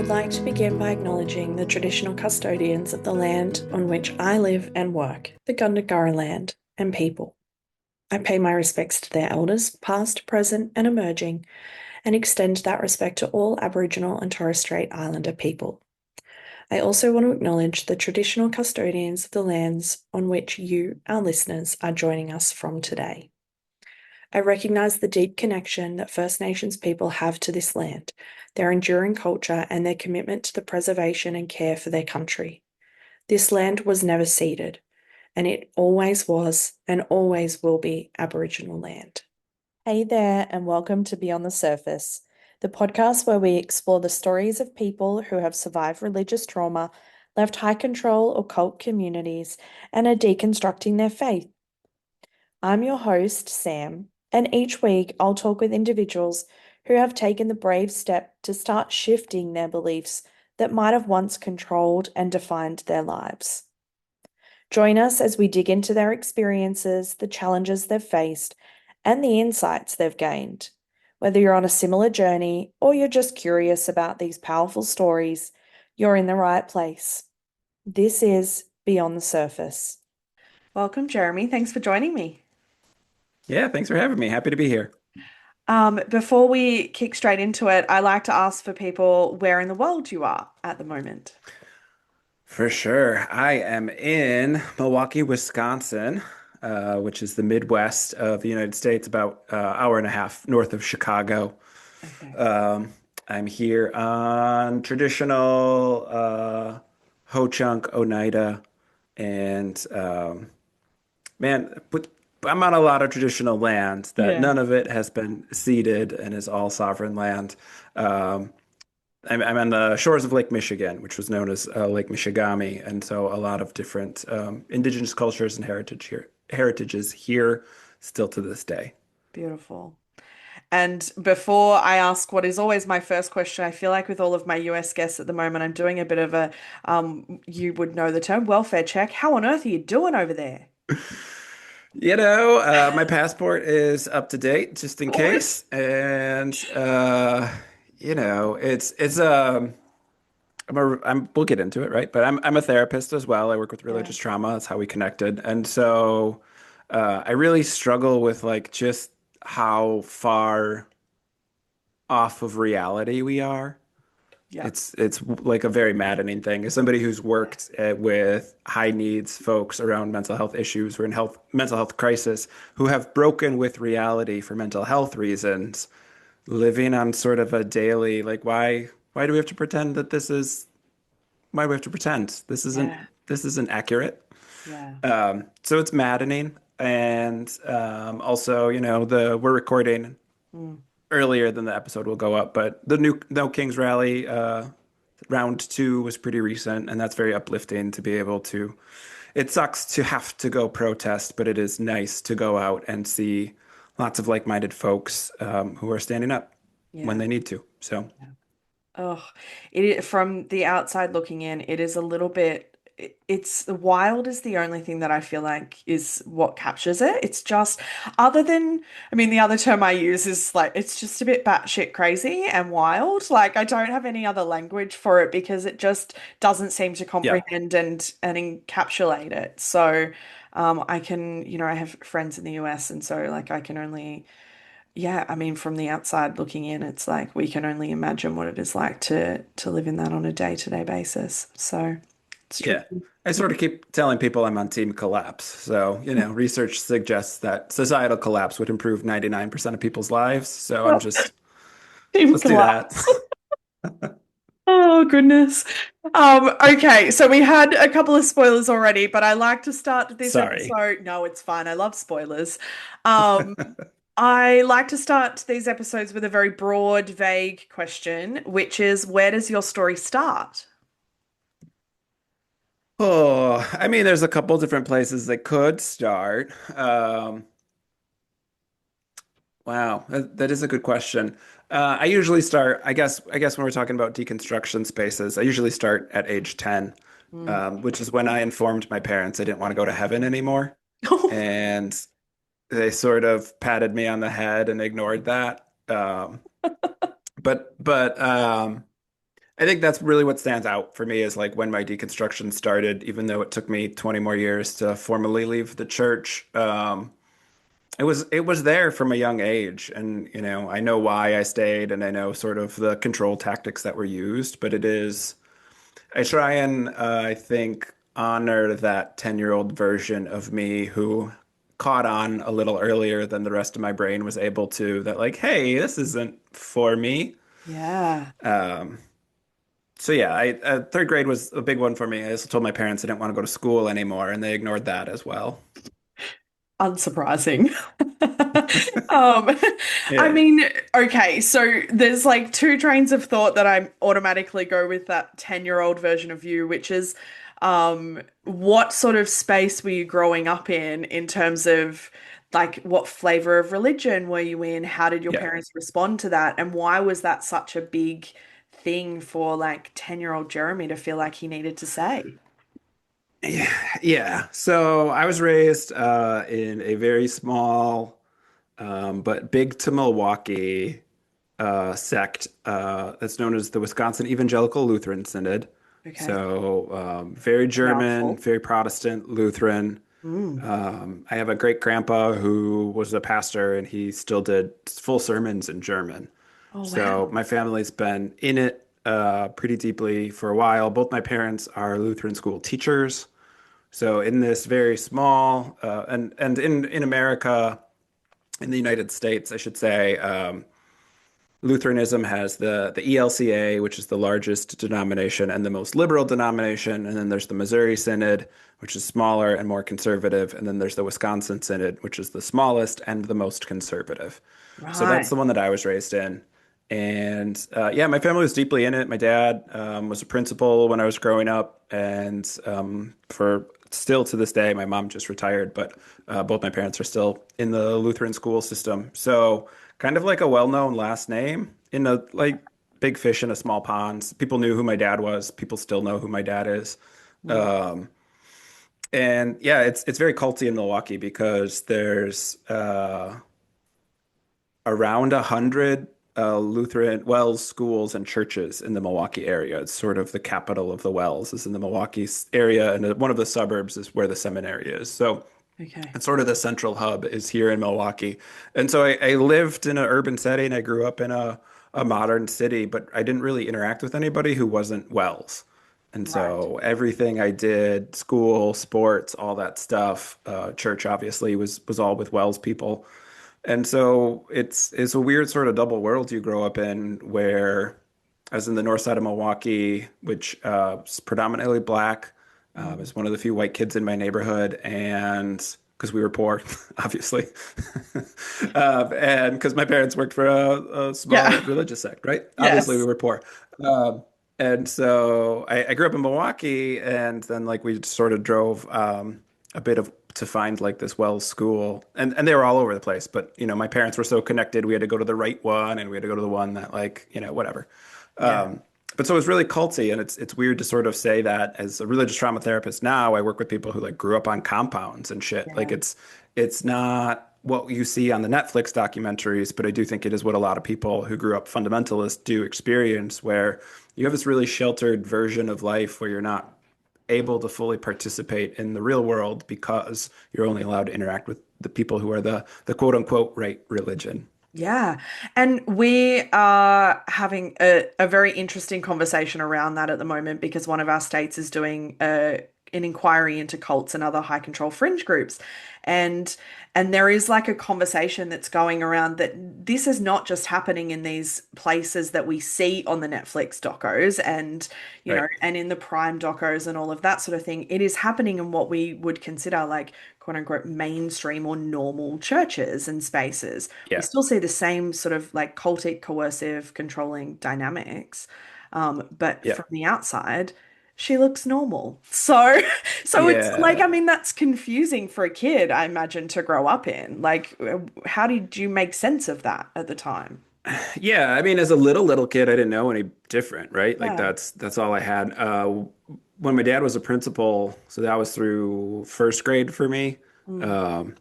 would like to begin by acknowledging the traditional custodians of the land on which I live and work, the Gundungurra land and people. I pay my respects to their elders, past, present, and emerging, and extend that respect to all Aboriginal and Torres Strait Islander people. I also want to acknowledge the traditional custodians of the lands on which you, our listeners, are joining us from today. I recognise the deep connection that First Nations people have to this land, their enduring culture, and their commitment to the preservation and care for their country. This land was never ceded, and it always was and always will be Aboriginal land. Hey there, and welcome to Beyond the Surface, the podcast where we explore the stories of people who have survived religious trauma, left high control or cult communities, and are deconstructing their faith. I'm your host, Sam, and each week I'll talk with individuals who have taken the brave step to start shifting their beliefs that might have once controlled and defined their lives. Join us as we dig into their experiences, the challenges they've faced, and the insights they've gained. Whether you're on a similar journey or you're just curious about these powerful stories, you're in the right place. This is Beyond the Surface. Welcome, Jeremy. Thanks for joining me. Yeah, thanks for having me. Happy to be here. Before we kick straight into it, I like to ask for people where in the world you are at the moment. For sure. I am in Milwaukee, Wisconsin, which is the Midwest of the United States, about an hour and a half north of Chicago. Okay. I'm here on traditional Ho-Chunk, Oneida, and man, I'm on a lot of traditional land that Yeah. none of it has been ceded and is all sovereign land. Um, I'm on the shores of Lake Michigan, which was known as Lake Michigami, and so a lot of different indigenous cultures and heritages here still to this day. Beautiful. And before I ask what is always my first question, I feel like with all of my US guests at the moment, I'm doing a bit of a, you would know the term welfare check. How on earth are you doing over there? My passport is up to date just in Good. case, and it's we'll get into it, right? But I'm a therapist as well. I work with Yeah. religious trauma. That's how we connected. And so I really struggle with like just how far off of reality we are. Yeah. It's like a very maddening thing. As somebody who's worked with high needs folks around mental health issues or in mental health crisis who have broken with reality for mental health reasons, living on sort of a daily like why do we have to pretend that why do we have to pretend Yeah. this isn't accurate? Yeah. So it's maddening, and also, the we're recording Mm. earlier than the episode will go up, but the new No Kings rally round two was pretty recent, and that's very uplifting to be able to. It sucks to have to go protest, but it is nice to go out and see lots of like-minded folks who are standing up when Yeah. they need to. So. Oh, from the outside looking in, it is a little bit, it's wild is the only thing that I feel like is what captures it. It's just, other than, I mean, the other term I use is like, it's just a bit batshit crazy and wild. Like, I don't have any other language for it because it just doesn't seem to Yeah. comprehend and encapsulate it. So, I can, I have friends in the US, and so like I can only yeah, I mean, from the outside looking in, it's like we can only imagine what it is like to live in that on a day-to-day basis. So it's Yeah. tricky. I sort of keep telling people I'm on team collapse. So, research suggests that societal collapse would improve 99% of people's lives. So Team let's do that. collapse. Oh goodness. Okay, so we had a couple of spoilers already, but I like to start this Sorry. episode. No, it's fine. I love spoilers. Um, I like to start these episodes with a very broad, vague question, which is where does your story start? Oh, I mean, there's a couple different places that could start. Wow, that is a good question. I usually start, I guess when we're talking about deconstruction spaces, I usually start at age 10, Mm. which is when I informed my parents I didn't want to go to heaven anymore. And they sort of patted me on the head and ignored that. But I think that's really what stands out for me is like when my deconstruction started, even though it took me 20 more years to formally leave the church. It was there from a young age, and I know why I stayed, and I know sort of the control tactics that were used, but it is. I try and I think honor that 10-year-old version of me who caught on a little earlier than the rest of my brain was able to. That like, hey, this isn't for me. Yeah. Um, so yeah, third grade was a big one for me. I also told my parents I didn't want to go to school anymore, and they ignored that as well. Unsurprising. Um, I Yeah, mean, okay, so there's like two trains of thought that I automatically go with that 10-year-old version of you, which is what sort of space were you growing up in terms of like what flavor of religion were you in? How did your yeah. parents respond to that? And why was that such a big thing for like 10-year-old Jeremy to feel like he needed to say? Yeah, yeah. So I was raised in a very small but big to Milwaukee sect that's known as the Wisconsin Evangelical Lutheran Synod. Okay, So very German, mouthful. very Protestant Lutheran. Mm. I have a great grandpa who was a pastor, and he still did full sermons in German. Oh, So wow. my family's been in it pretty deeply for a while. Both my parents are Lutheran school teachers. So in this very small and in America, in the United States, I should say, Lutheranism has the ELCA, which is the largest denomination and the most liberal denomination, and then there's the Missouri Synod, which is smaller and more conservative, and then there's the Wisconsin Synod, which is the smallest and the most conservative. So that's Right. the one that I was raised in. And yeah, my family was deeply in it. My dad was a principal when I was growing up, and for still to this day, my mom just retired, but both my parents are still in the Lutheran school system. So kind of like a well-known last name in a like big fish in a small pond. People knew who my dad was. People still know who my dad is. Mm. Um, and yeah, it's very culty in Milwaukee because there's around 100 Lutheran WELS schools and churches in the Milwaukee area. It's sort of the capital of the WELS is in the Milwaukee area, and one of the suburbs is where the seminary is. So Okay. it's sort of the central hub is here in Milwaukee. And so I lived in an urban setting. I grew up in a modern city, but I didn't really interact with anybody who wasn't WELS. And Right. so everything I did, school, sports, all that stuff, church obviously was all with WELS people. And so it's a weird sort of double world you grow up in where I was in the north side of Milwaukee, which is predominantly black. I Mm. was one of the few white kids in my neighborhood, and because we were poor, obviously, and because my parents worked for a small Yeah. religious sect, right? Obviously, we Yes. were poor. Um, and so I grew up in Milwaukee, and then like we sort of drove a bit of to find like this Wells school, and they were all over the place. But my parents were so connected, we had to go to the right one, and we had to go to the one that like whatever. Yeah. But so it was really culty, and it's weird to sort of say that as a religious trauma therapist now. I work with people who like grew up on compounds and shit. Like Yeah. it's not what you see on the Netflix documentaries, but I do think it is what a lot of people who grew up fundamentalist do experience, where you have this really sheltered version of life where you're not able to fully participate in the real world because you're only allowed to interact with the people who are the quote unquote right religion. Yeah. And we are having a very interesting conversation around that at the moment because one of our states is doing an inquiry into cults and other high control fringe groups. And and there is like a conversation that's going around that this is not just happening in these places that we see on the Netflix docos and Right. and in the Prime docos and all of that sort of thing. It is happening in what we would consider like quote unquote mainstream or normal churches and spaces. We Yeah. still see the same sort of like cultic, coercive, controlling dynamics. But Yeah. from the outside, she looks normal. So, so it's like, I Yeah. mean, that's confusing for a kid, I imagine, to grow up in. Like, how did you make sense of that at the time? Yeah. I mean, as a little kid, I didn't know any different, right? Like Yeah. that's all I had. When my dad was a principal, so that was through first grade for me. Mm. Um,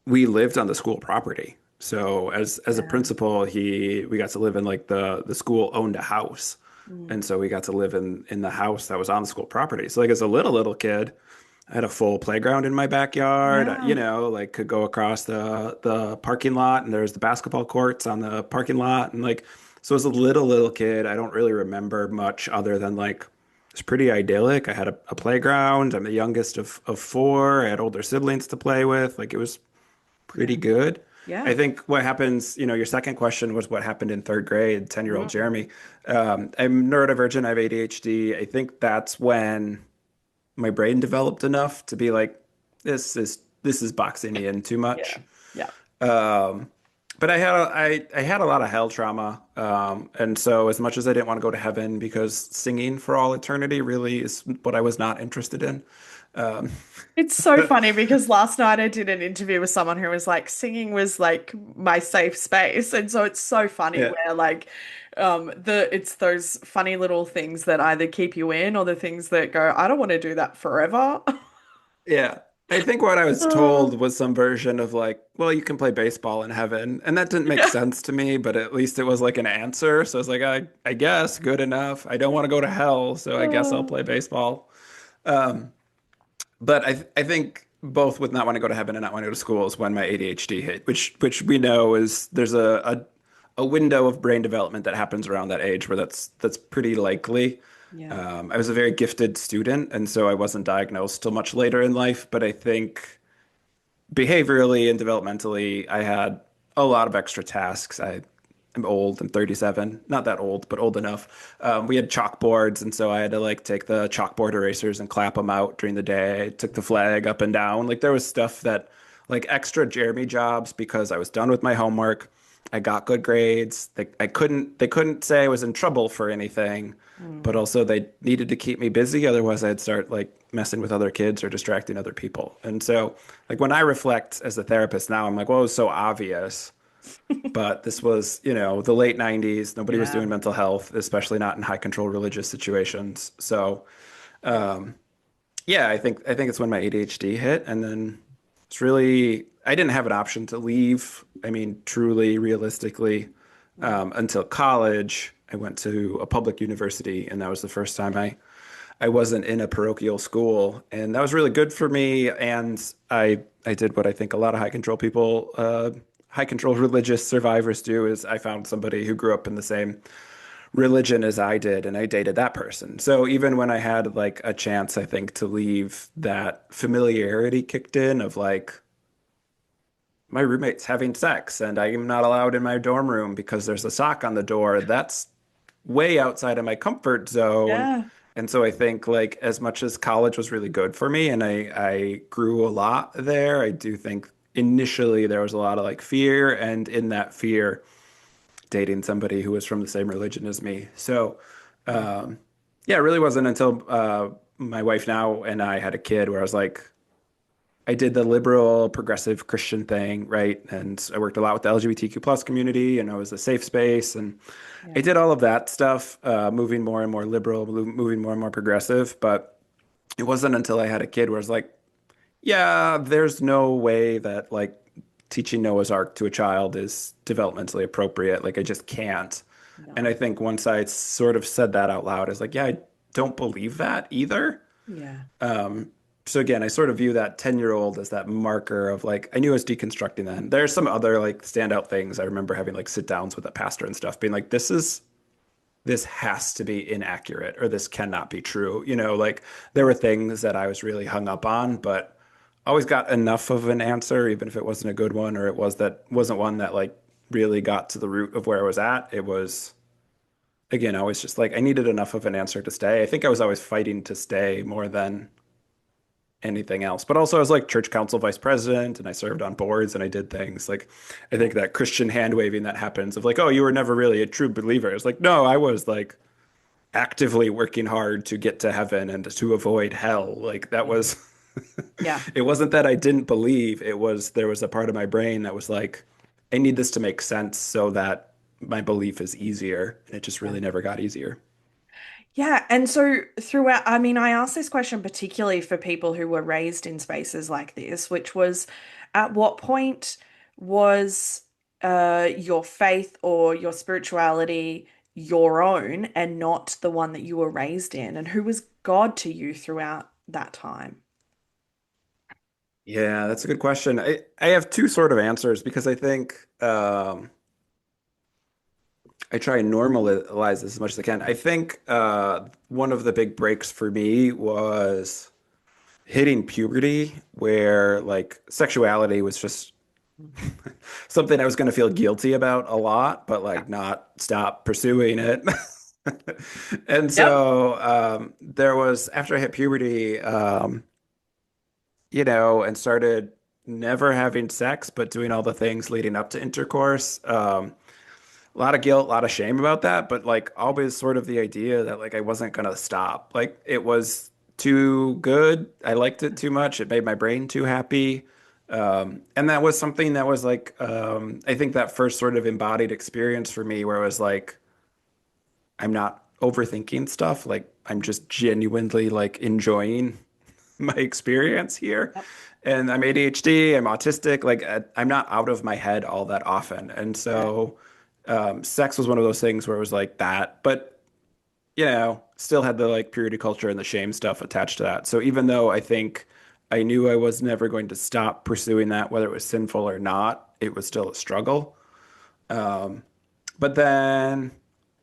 we lived on the school property. So as a Yeah. principal, we got to live in like the school owned a house. Mm. And so we got to live in the house that was on the school property. So like as a little kid, I had a full playground in my backyard, Yeah. like could go across the parking lot and there's the basketball courts on the parking lot. And like, so as a little kid, I don't really remember much other than like, it's pretty idyllic. I had a playground. I'm the youngest of four. I had older siblings to play with. Like it was pretty Yeah. good. Yeah. I think what happens, your second question was what happened in third grade, 10-year-old Mm. Jeremy. I'm neurodivergent. I have ADHD. I think that's when my brain developed enough to be like, this is boxing me in too Yeah. much. Yeah. Um, but I had a lot of hell trauma, and so as much as I didn't want to go to heaven because singing for all eternity really is what I was not interested in. Um, It's so funny because last night I did an interview with someone who was like, singing was like my safe space. And so it's so funny yeah, where like it's those funny little things that either keep you in or the things that go, I don't want to do that forever. yeah. I think what I was Oh, told was some version of like, well, you can play baseball in heaven, and that didn't make yeah. sense to me. But at least it was like an answer. So I was like, I guess good enough. I don't want to go to hell, so I guess I'll Oh, play baseball. Um, But I think both with not wanting to go to heaven and not wanting to go to school is when my ADHD hit, which we know is there's a window of brain development that happens around that age where that's pretty likely. yeah. I was a very gifted student, and so I wasn't diagnosed till much later in life. But I think behaviorally and developmentally, I had a lot of extra tasks. I'm old. I'm 37, not that old, but old enough. We had chalkboards, and so I had to like take the chalkboard erasers and clap them out during the day. I took the flag up and down. Like there was stuff that, like extra Jeremy jobs because I was done with my homework. I got good grades. They couldn't say I was in trouble for anything, but Mm. also they needed to keep me busy. Otherwise, I'd start like messing with other kids or distracting other people. And so, like when I reflect as a therapist now, I'm like, well, it was so obvious. But this was, the late 90s. Nobody was Yeah. doing mental health, especially not in high control religious situations. So, yeah, I think it's when my ADHD hit, and then it's really I didn't have an option to leave. I mean, truly, realistically, Mm. until college. I went to a public university, and that was the first time I wasn't in a parochial school, and that was really good for me. And I did what I think a lot of high control religious survivors do is I found somebody who grew up in the same religion as I did, and I dated that person. So even when I had like a chance, I think, to leave, that familiarity kicked in of like my roommate's having sex and I am not allowed in my dorm room because there's a sock on the door. That's way outside of my comfort zone. Yeah. And so I think like as much as college was really good for me and I grew a lot there, I do think initially there was a lot of like fear, and in that fear dating somebody who was from the same religion as me. So, um, yeah, it really wasn't until my wife now and I had a kid where I was like, I did the liberal, progressive Christian thing, right? And I worked a lot with the LGBTQ plus community, and I was a safe space, and I Yeah. did all of that stuff, moving more and more liberal, moving more and more progressive. But it wasn't until I had a kid where I was like, yeah, there's no way that like teaching Noah's Ark to a child is developmentally appropriate. Like I just can't. And No. I think once I sort of said that out loud, it's like, yeah, I don't believe that either. Yeah. So again, I sort of view that 10-year-old as that marker of like, I knew I was deconstructing then. There's some other like standout things. I remember having like sit downs with a pastor and stuff, being like, this has to be inaccurate or this cannot be true. Like there were things that I was really hung up on, but always got enough of an answer, even if it wasn't a good one or it wasn't one that like really got to the root of where I was at. It was again, always just like I needed enough of an answer to stay. I think I was always fighting to stay more than anything else. But also I was like church council vice president and I served on boards and I did things like I think that Christian hand waving that happens of like, oh, you were never really a true believer. It's like, no, I was like actively working hard to get to heaven and to avoid hell. Like that Yeah. was Yeah. it wasn't that I didn't believe. It was there was a part of my brain that was like, I need this to make sense so that my belief is easier. And it just Yeah. really never got easier. Yeah, and so throughout, I mean, I asked this question particularly for people who were raised in spaces like this, which was at what point was your faith or your spirituality your own and not the one that you were raised in? And who was God to you throughout that time? Yeah, that's a good question. I have two sort of answers because I think I try and normalize this as much as I can. I think one of the big breaks for me was hitting puberty, where like sexuality was just something I was going to feel guilty about a lot, but Yeah. like not stop pursuing it. And Yep. so there was, after I hit puberty, and started never having sex, but doing all the things leading up to intercourse. A lot of guilt, a lot of shame about that, but like always sort of the idea that like I wasn't gonna stop. Like it was too good. I liked it too much. It made my brain too happy. And that was something that was like, I think that first sort of embodied experience for me where it was like, I'm not overthinking stuff. Like I'm just genuinely like enjoying my experience here. Yep. And I'm ADHD, I'm autistic, like I'm not out of my head all that often. And Yeah. so sex was one of those things where it was like that, but still had the like purity culture and the shame stuff attached to that. So even though I think I knew I was never going to stop pursuing that, whether it was sinful or not, it was still a struggle. But then,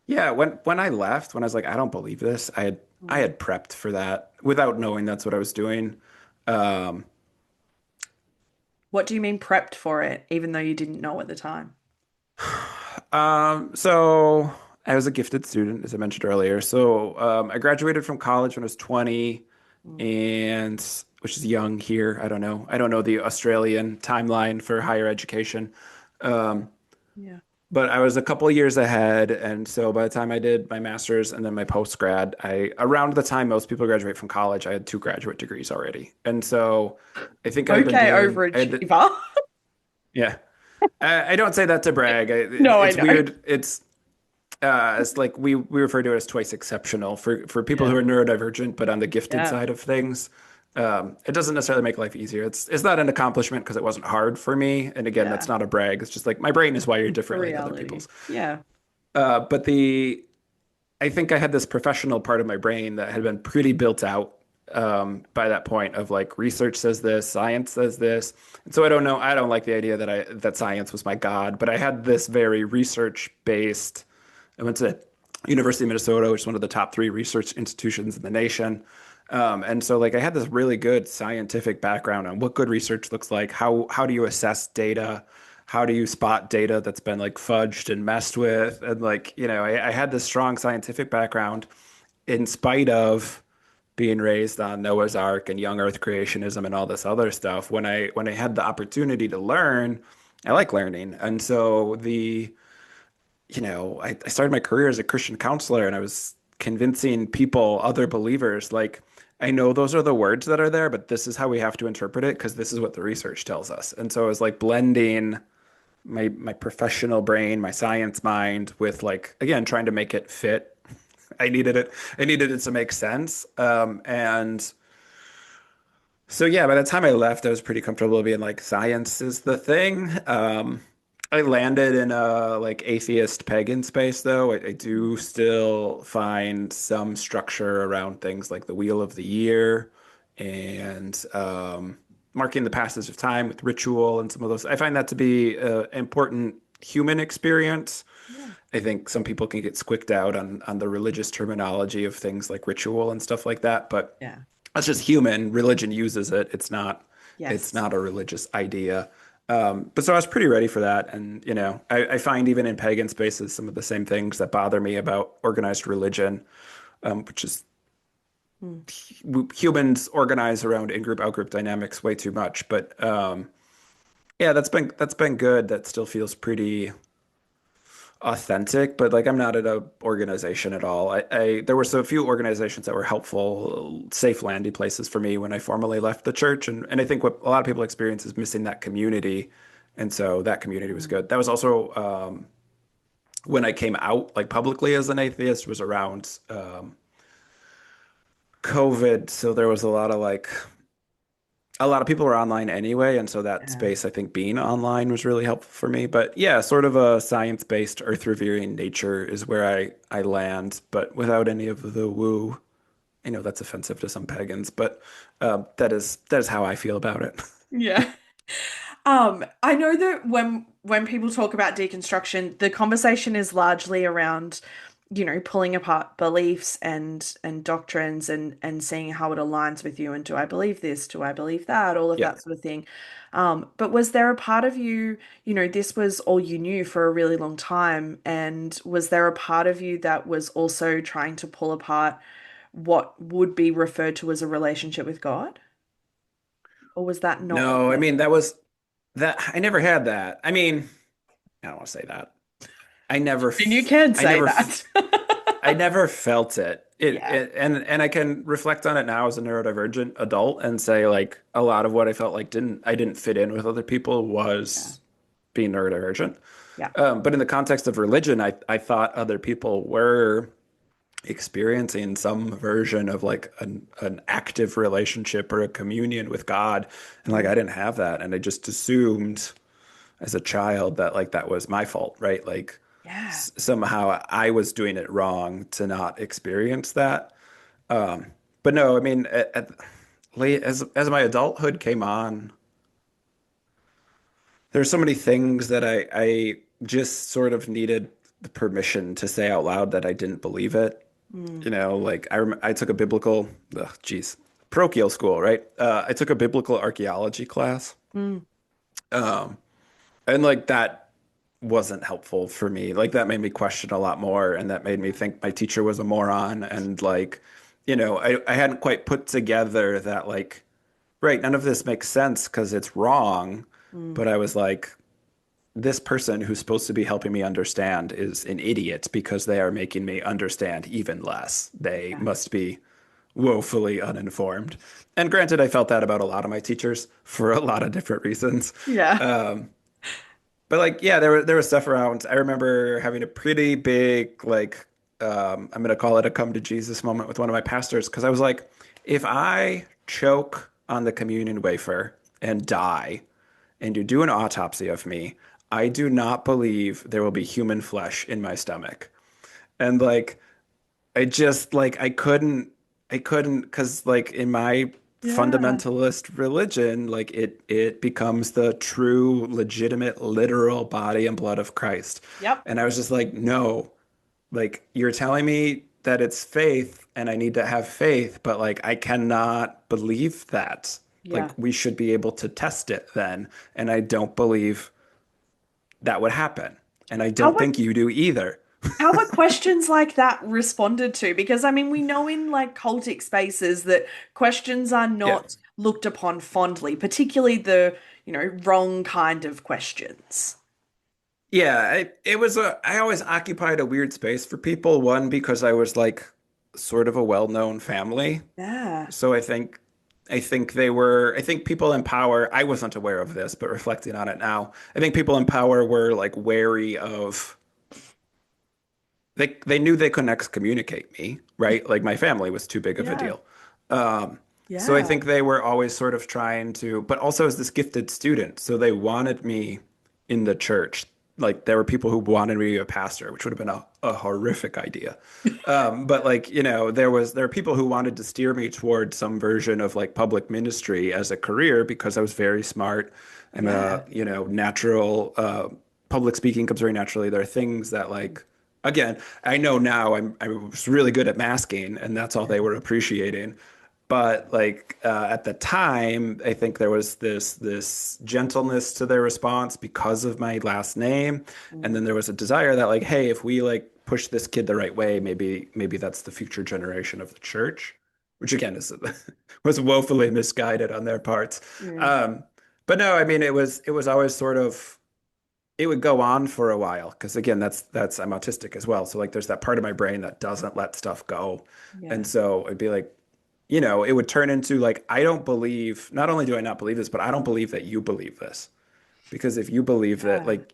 yeah, when I left, when I was like, I don't believe this, I Mm. had prepped for that without knowing that's what I was doing. Um, What do you mean prepped for it, even though you didn't know at the time? so I was a gifted student, as I mentioned earlier. So I graduated from college when I was 20, Mm. and which is young here. I don't know. I don't know the Australian timeline for higher education. Um, Yeah. but I was a couple of years ahead, and so by the time I did my master's and then my post grad, around the time most people graduate from college, I had two graduate degrees already, and so I think I'd been Okay, doing. overachiever. Yeah, I don't say that to brag. No, I It's know. weird. It's like we refer to it as twice exceptional for people who Yeah. are neurodivergent, but on the gifted Yeah. side of things. It doesn't necessarily make life easier. It's not an accomplishment because it wasn't hard for me. And again, that's Yeah. not a brag. It's just like my brain is wired A differently than other reality. people's. Yeah. But I think I had this professional part of my brain that had been pretty built out by that point of like research says this, science says this. And so I don't know. I don't like the idea that science was my God, but I had this very research based. I went to University of Minnesota, which is one of the top three research institutions in the nation. And so like I had this really good scientific background on what good research looks like. How do you assess data? How do you spot data that's been like fudged and messed with? And like, I had this strong scientific background in spite of being raised on Noah's Ark and young Earth creationism and all this other stuff. When I had the opportunity to learn, I like learning. And so I started my career as a Christian counselor and I was convincing people, other believers, like, I know those are the words that are there, but this is how we have to interpret it because this is what the research tells us. And so I was like blending my professional brain, my science mind with like, again, trying to make it fit. I needed it to make sense. And so yeah, by the time I left, I was pretty comfortable being like, science is the thing. I landed in a like atheist pagan space though. I do still find some structure around things like the wheel of the year and marking the passage of time with ritual and some of those. I find that to be an important human experience. Yeah. I think some people can get squicked out on the religious terminology of things like ritual and stuff like that, but Yeah. that's just human. Religion uses it. It's Yes. not a religious idea. But so I was pretty ready for that. And, I find even in pagan spaces some of the same things that bother me about organized religion, which is Mm. humans organize around in-group, out-group dynamics way too much. But yeah, that's been good. That still feels pretty authentic, but like I'm not at a organization at all. There were so few organizations that were helpful, safe landing places for me when I formally left the church, and I think what a lot of people experience is missing that community, and so that community was Mm. good. That was also when I came out like publicly as an atheist was around COVID, so there was a lot of like a lot of people were online anyway, and so that Yeah. space, I think, being online was really helpful for me. But yeah, sort of a science-based, earth-revering nature is where I land, but without any of the woo. I know that's offensive to some pagans, but that is how I feel about it. Yeah. I know that when people talk about deconstruction, the conversation is largely around, pulling apart beliefs and doctrines and seeing how it aligns with you and do I believe this, do I believe that, all of Yeah. that sort of thing. But was there a part of you, this was all you knew for a really long time, and was there a part of you that was also trying to pull apart what would be referred to as a relationship with God? Or was that not No, I there? mean that was that I never had that. I mean, I don't want to say that. I never And you f- can I say never f- that. I never felt it. Yeah. And I can reflect on it now as a neurodivergent adult and say like a lot of what I felt like didn't fit in with other people Yeah. was being neurodivergent. Yeah. But in the context of religion, I thought other people were experiencing some version of like an active relationship or a communion with God. And like Mm. I didn't have that. And I just assumed as a child that like that was my fault, right? Like Yeah. somehow I was doing it wrong to not experience that. But no, I mean, late as my adulthood came on, there's so many things that I just sort of needed the permission to say out loud that I didn't believe it. Mm. You know, like I took a biblical, geez, parochial school, right? I took a biblical archaeology class, Mm. and like that wasn't helpful for me. Like that made me question a lot more, and that made me think my teacher was a moron, and like, I hadn't quite put together that like, right, none of this makes sense because it's wrong, Mm. but I was like, this person who's supposed to be helping me understand is an idiot because they are making me understand even less. They Yeah. must be woefully uninformed. And granted, I felt that about a lot of my teachers for a lot of different reasons. Yeah. But like, yeah, there was stuff around. I remember having a pretty big like I'm gonna call it a come to Jesus moment with one of my pastors because I was like, if I choke on the communion wafer and die, and you do an autopsy of me, I do not believe there will be human flesh in my stomach. And like I just like I couldn't because like in my Yeah. fundamentalist religion, like it becomes the true, legitimate, literal body and blood of Christ. Yep. And I was just like, no, like you're telling me that it's faith and I need to have faith, but like I cannot believe that. Like Yeah. we should be able to test it then. And I don't believe that would happen. And I How don't were think you do either. how were questions like that responded to? Because I mean, we know in like cultic spaces that questions are Yeah. not looked upon fondly, particularly the, wrong kind of questions. Yeah, I always occupied a weird space for people. One, because I was like sort of a well-known family. Yeah. So I think people in power, I wasn't aware of this, but reflecting on it now, I think people in power were like wary of they knew they couldn't excommunicate me, right? Like my family was too big of a Yeah. deal. So I Yeah. think they were always sort of trying to, but also as this gifted student, so they wanted me in the church. Like there were people who wanted me to be a pastor, which would have been a horrific idea. But like, there were people who wanted to steer me toward some version of like public ministry as a career because I was very smart. I'm a, Yeah. natural, public speaking comes very naturally. There are things that like, again, I know now I was really good at masking and that's all they were appreciating. But like at the time, I think there was this gentleness to their response because of my last name, and Mm. then there was a desire that like, hey, if we like push this kid the right way, maybe that's the future generation of the church, which again is was woefully misguided on their parts. Yeah. Um, but no, I mean it was always sort of it would go on for a while because again that's I'm autistic as well, so like there's that part of my brain that doesn't let stuff go, Yeah. and so it'd be like it would turn into like, I don't believe, not only do I not believe this, but I don't believe that you believe this. Because if you believe that, Yeah. like,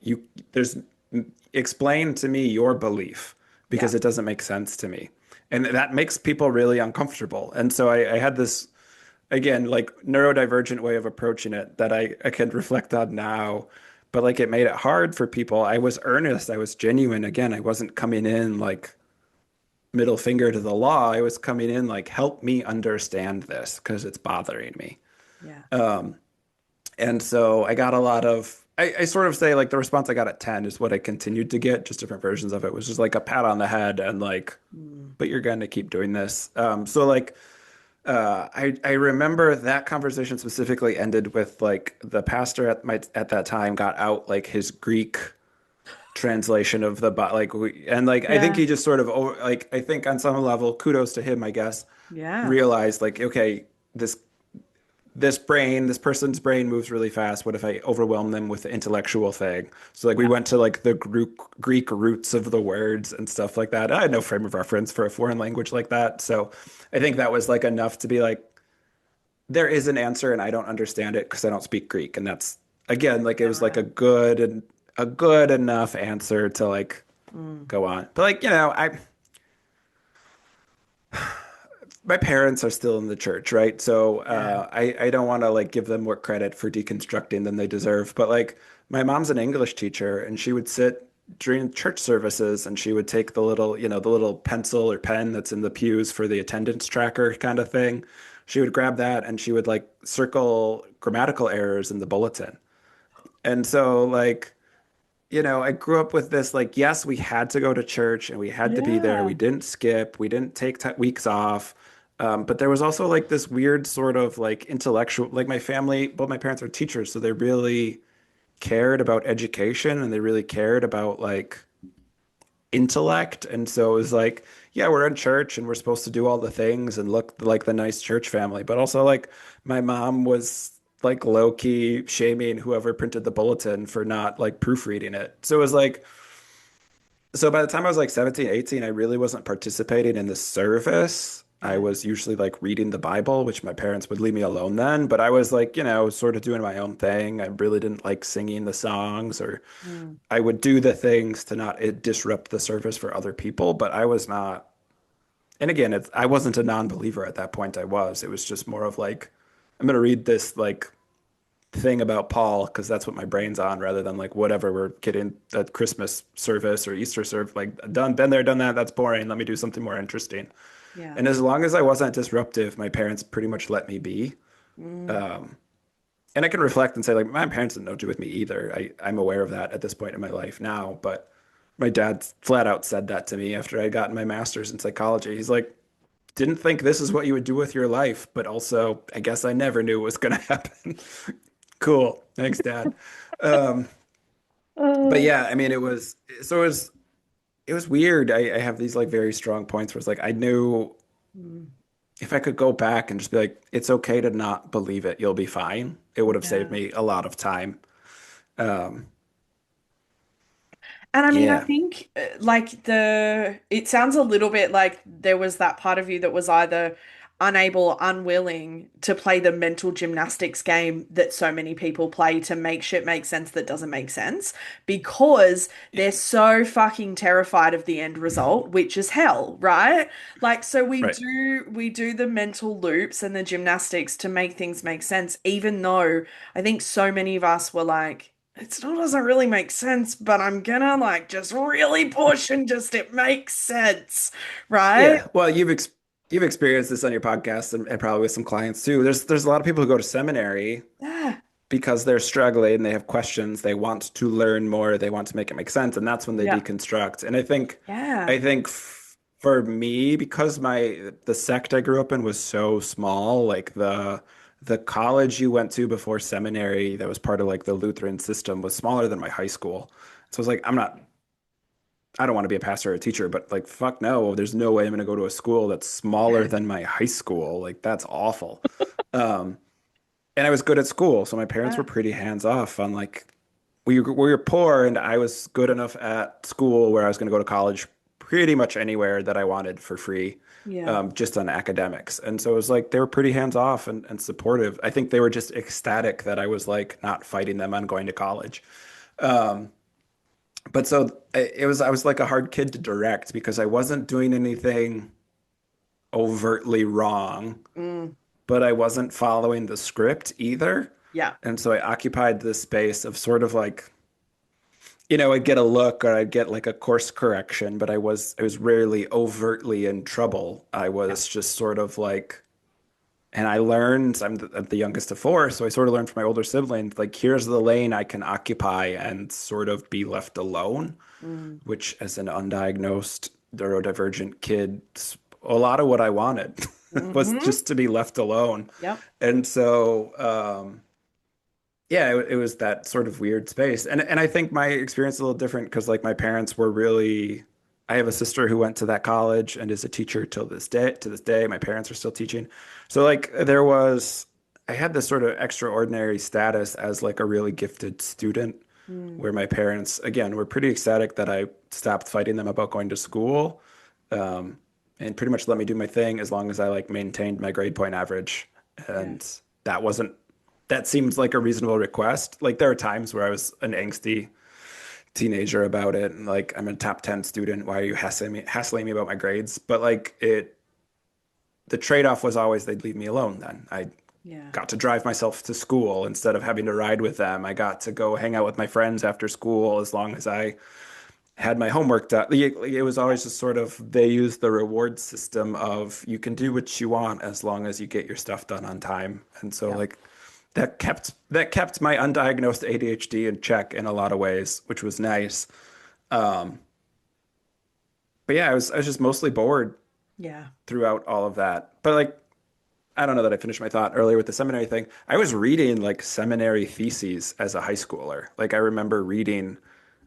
explain to me your belief Yeah. because it doesn't make sense to me. And that makes people really uncomfortable. And so I had this again, like neurodivergent way of approaching it that I can reflect on now. But like it made it hard for people. I was earnest, I was genuine. Again, I wasn't coming in like middle finger to the law. I was coming in like, help me understand this because it's bothering me. Yeah. And so I got a lot of, I sort of say like the response I got at 10 is what I continued to get, just different versions of it was just like a pat on the head and like, Mm. but you're going to keep doing this. So like, I remember that conversation specifically ended with like the pastor at that time got out like his Greek translation of the like and like I think Yeah. he just sort of like I think on some level kudos to him I guess Yeah. realized like okay this this person's brain moves really fast. What if I overwhelm them with the intellectual thing? So like we Yeah. went to like the Greek roots of the words and stuff like that. I had no frame of reference for a foreign language like that. So I think that was like enough to be like, there is an answer and I don't understand it because I don't speak Greek. And that's again, like it was like Right. a good enough answer to like Mm. go on. But like, my parents are still in the church, right? So Yeah. I don't want to like give them more credit for deconstructing than they deserve. But like my mom's an English teacher and she would sit during church services and she would take the little, the little pencil or pen that's in the pews for the attendance tracker kind of thing. She would grab that and she would like circle grammatical errors in the bulletin. And so like I grew up with this like, yes, we had to go to church and we had to be there. We Yeah. didn't skip, we didn't take t weeks off. But there was also like this weird sort of like intellectual, like my family, both my parents are teachers, so they really cared about education and they really cared about like intellect. And so it was like, yeah, we're in church and we're supposed to do all the things and look like the nice church family. But also like my mom was like low key shaming whoever printed the bulletin for not like proofreading it. So it was like, so by the time I was like 17, 18, I really wasn't participating in the service. I Yeah. was usually like reading the Bible, which my parents would leave me alone then, but I was like, sort of doing my own thing. I really didn't like singing the songs or Mm. I would do the things to not disrupt the service for other people, but I was not. And again, I wasn't a non-believer at that point. I was. It was just more of like, I'm going to read this like thing about Paul because that's what my brain's on, rather than like whatever we're getting at Christmas service or Easter service. Like done, been there, done that. That's boring. Let me do something more interesting. Yeah. And as long as I wasn't disruptive, my parents pretty much let me be. Mm. Um, and I can reflect and say, like, my parents didn't know what to do with me either. I'm aware of that at this point in my life now. But my dad flat out said that to me after I got my master's in psychology. He's like, didn't think this is what you would do with your life, but also, I guess I never knew it was going to happen. Cool. Thanks, Dad. Um, but Oh. yeah, I mean, it was weird. I have these like very strong points where it's like I knew Mm. if I could go back and just be like, it's okay to not believe it, you'll be fine. It would have saved Yeah. me a lot of time. Um, And I mean, I yeah, think like it sounds a little bit like there was that part of you that was either unable or unwilling to play the mental gymnastics game that so many people play to make shit make sense that doesn't make sense because they're so fucking terrified of the end result, which is hell, right? Like, so right. we do the mental loops and the gymnastics to make things make sense, even though I think so many of us were like, it still doesn't really make sense, but I'm gonna like just really push and just it makes sense, right? Yeah. Well, you've experienced this on your podcast and probably with some clients too. There's a lot of people who go to seminary Yeah, because they're struggling, they have questions, they want to learn more, they want to make it make sense, and that's when they yeah, deconstruct. And yeah, I think for me, because the sect I grew up in was so small, like the college you went to before seminary that was part of like the Lutheran system was smaller than my high school. So I was like, I don't want to be a pastor or a teacher, but like, fuck no, there's no way I'm going to go to a school that's smaller than my high school. Like, that's awful. Um, and I was good at school, so my parents yeah, were pretty hands off on like we were poor, and I was good enough at school where I was going to go to college pretty much anywhere that I wanted for free, yeah, just on academics. And so it was like they were pretty hands off and supportive. I think they were just ecstatic that I was like not fighting them on going to college. Um, but so I was like a hard kid to direct because I wasn't doing anything overtly wrong, mm, but I wasn't following the script either. Yeah. And so I occupied this space of sort of like, I'd get a look or I'd get like a course correction, but I was rarely overtly in trouble. I Yeah. was just sort of like, and I learned, I'm the youngest of four, so I sort of learned from my older siblings, like, here's the lane I can occupy and sort of be left alone, Mm. which as an undiagnosed neurodivergent kid, a lot of what I wanted was Hmm. just to be left alone. Yep. And so, yeah, it was that sort of weird space. And I think my experience is a little different because like my parents were really, I have a sister who went to that college and is a teacher till this day. To this day, my parents are still teaching. So like I had this sort of extraordinary status as like a really gifted student Mm. where my parents, again, were pretty ecstatic that I stopped fighting them about going to school, and pretty much let me do my thing as long as I like maintained my grade point average. Yeah. And that wasn't, that seems like a reasonable request. Like there are times where I was an angsty teenager about it, and like I'm a top 10 student. Why are you hassling me about my grades? But like the trade-off was always they'd leave me alone then. I Yeah. got to drive myself to school instead of having to ride with them. I got to go hang out with my friends after school as long as I had my homework done. It was always just sort of they used the reward system of you can do what you want as long as you get your stuff done on time. And so Yeah. like that kept my undiagnosed ADHD in check in a lot of ways, which was nice. Um, but yeah, I was just mostly bored Yeah. throughout all of that. But like I don't know that I finished my thought earlier with the seminary thing. I was reading like seminary theses as a high schooler. Like I remember reading,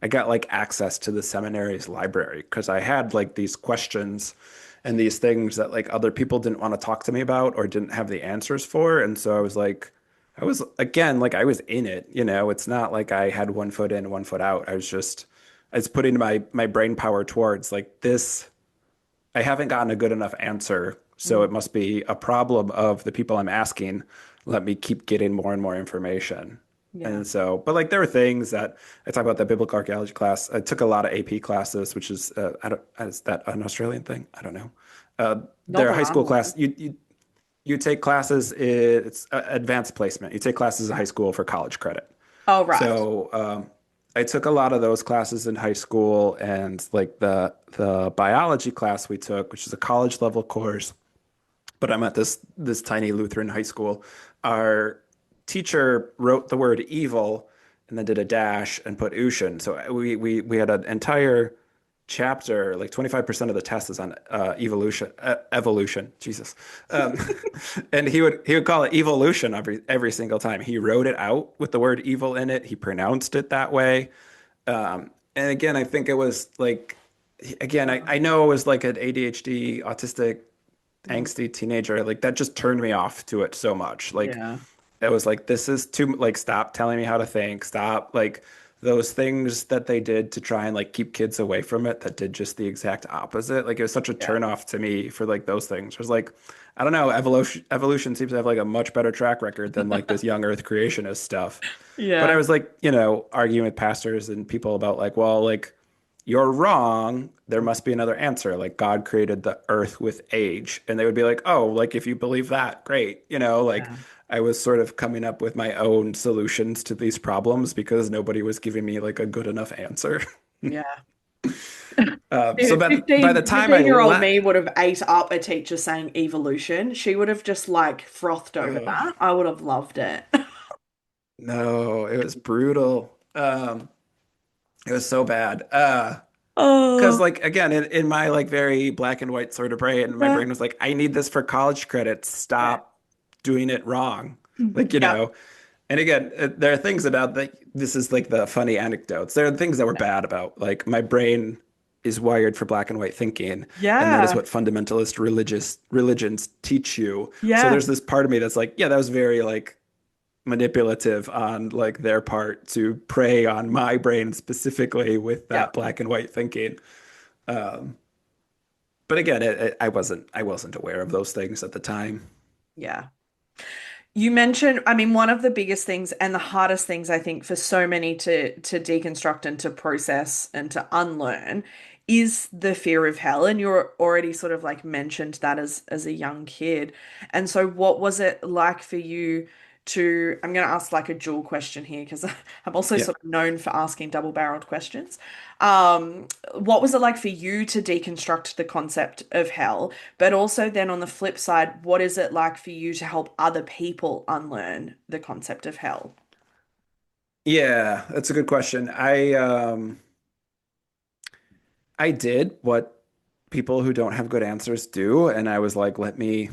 I got like access to the seminary's library because I had like these questions and these things that like other people didn't want to talk to me about or didn't have the answers for. And so I was like, I was again, like I was in it, it's not like I had one foot in, one foot out. I was putting my brain power towards like this. I haven't gotten a good enough answer, so Mm. it must be a problem of the people I'm asking. Let me keep getting more and more information. Yeah. And so, but like there were things that I talk about the biblical archaeology class. I took a lot of AP classes, which is I don't is that an Australian thing? I don't know. Not Their that high I'm school aware class. of. You take classes. It's advanced placement. You take classes in high school for college credit. Oh, right. So I took a lot of those classes in high school, and like the biology class we took, which is a college level course, but I'm at this tiny Lutheran high school. Our teacher wrote the word evil and then did a dash and put Ushin. So we had an entire chapter, like 25% of the test is on evolution. Jesus. Um, and he would call it evolution every single time. He wrote it out with the word evil in it. He pronounced it that way. And again, I think it was like, again, I know it was like an ADHD, autistic, Mm. angsty teenager. Like that just turned me off to it so much. Like Yeah. it was like, this is too, like, stop telling me how to think. Stop, like, those things that they did to try and like keep kids away from it that did just the exact opposite. Like it was such a Yeah. turn off to me for like those things. It was like, I don't know, evolution seems to have like a much better track record than like this young earth creationist stuff. But I Yeah. was like, arguing with pastors and people about like, well, like you're wrong. There must be another answer. Like God created the earth with age. And they would be like, oh, like if you believe that, great. Like Yeah. I was sort of coming up with my own solutions to these problems because nobody was giving me like a good enough answer. Yeah. So by the time I 15-year-old left, me would have ate up a teacher saying evolution. She would have just like frothed over that. I would have loved it. no, it was brutal. It was so bad. Because Oh, like again, in my like very black and white sort of brain, my yeah. brain was like, I need this for college credits. Yeah. Stop doing it wrong. Like, Yep. and again, there are things about that. This is like the funny anecdotes. There are things that were Yeah. bad about like my brain is wired for black and white thinking, and that is Yeah. what fundamentalist religions teach you. So Yeah. there's this part of me that's like, yeah, that was very like manipulative on like their part to prey on my brain specifically with that Yep. black and white thinking. Um, but again, I wasn't aware of those things at the time. Yeah. You mentioned, I mean, one of the biggest things and the hardest things I think for so many to deconstruct and to process and to unlearn is the fear of hell. And you're already sort of like mentioned that as a young kid. And so what was it like for you to, I'm going to ask like a dual question here because I'm also Yeah. sort of known for asking double-barreled questions. Um, what was it like for you to deconstruct the concept of hell? But also, then on the flip side, what is it like for you to help other people unlearn the concept of hell? Yeah, that's a good question. I did what people who don't have good answers do, and I was like, let me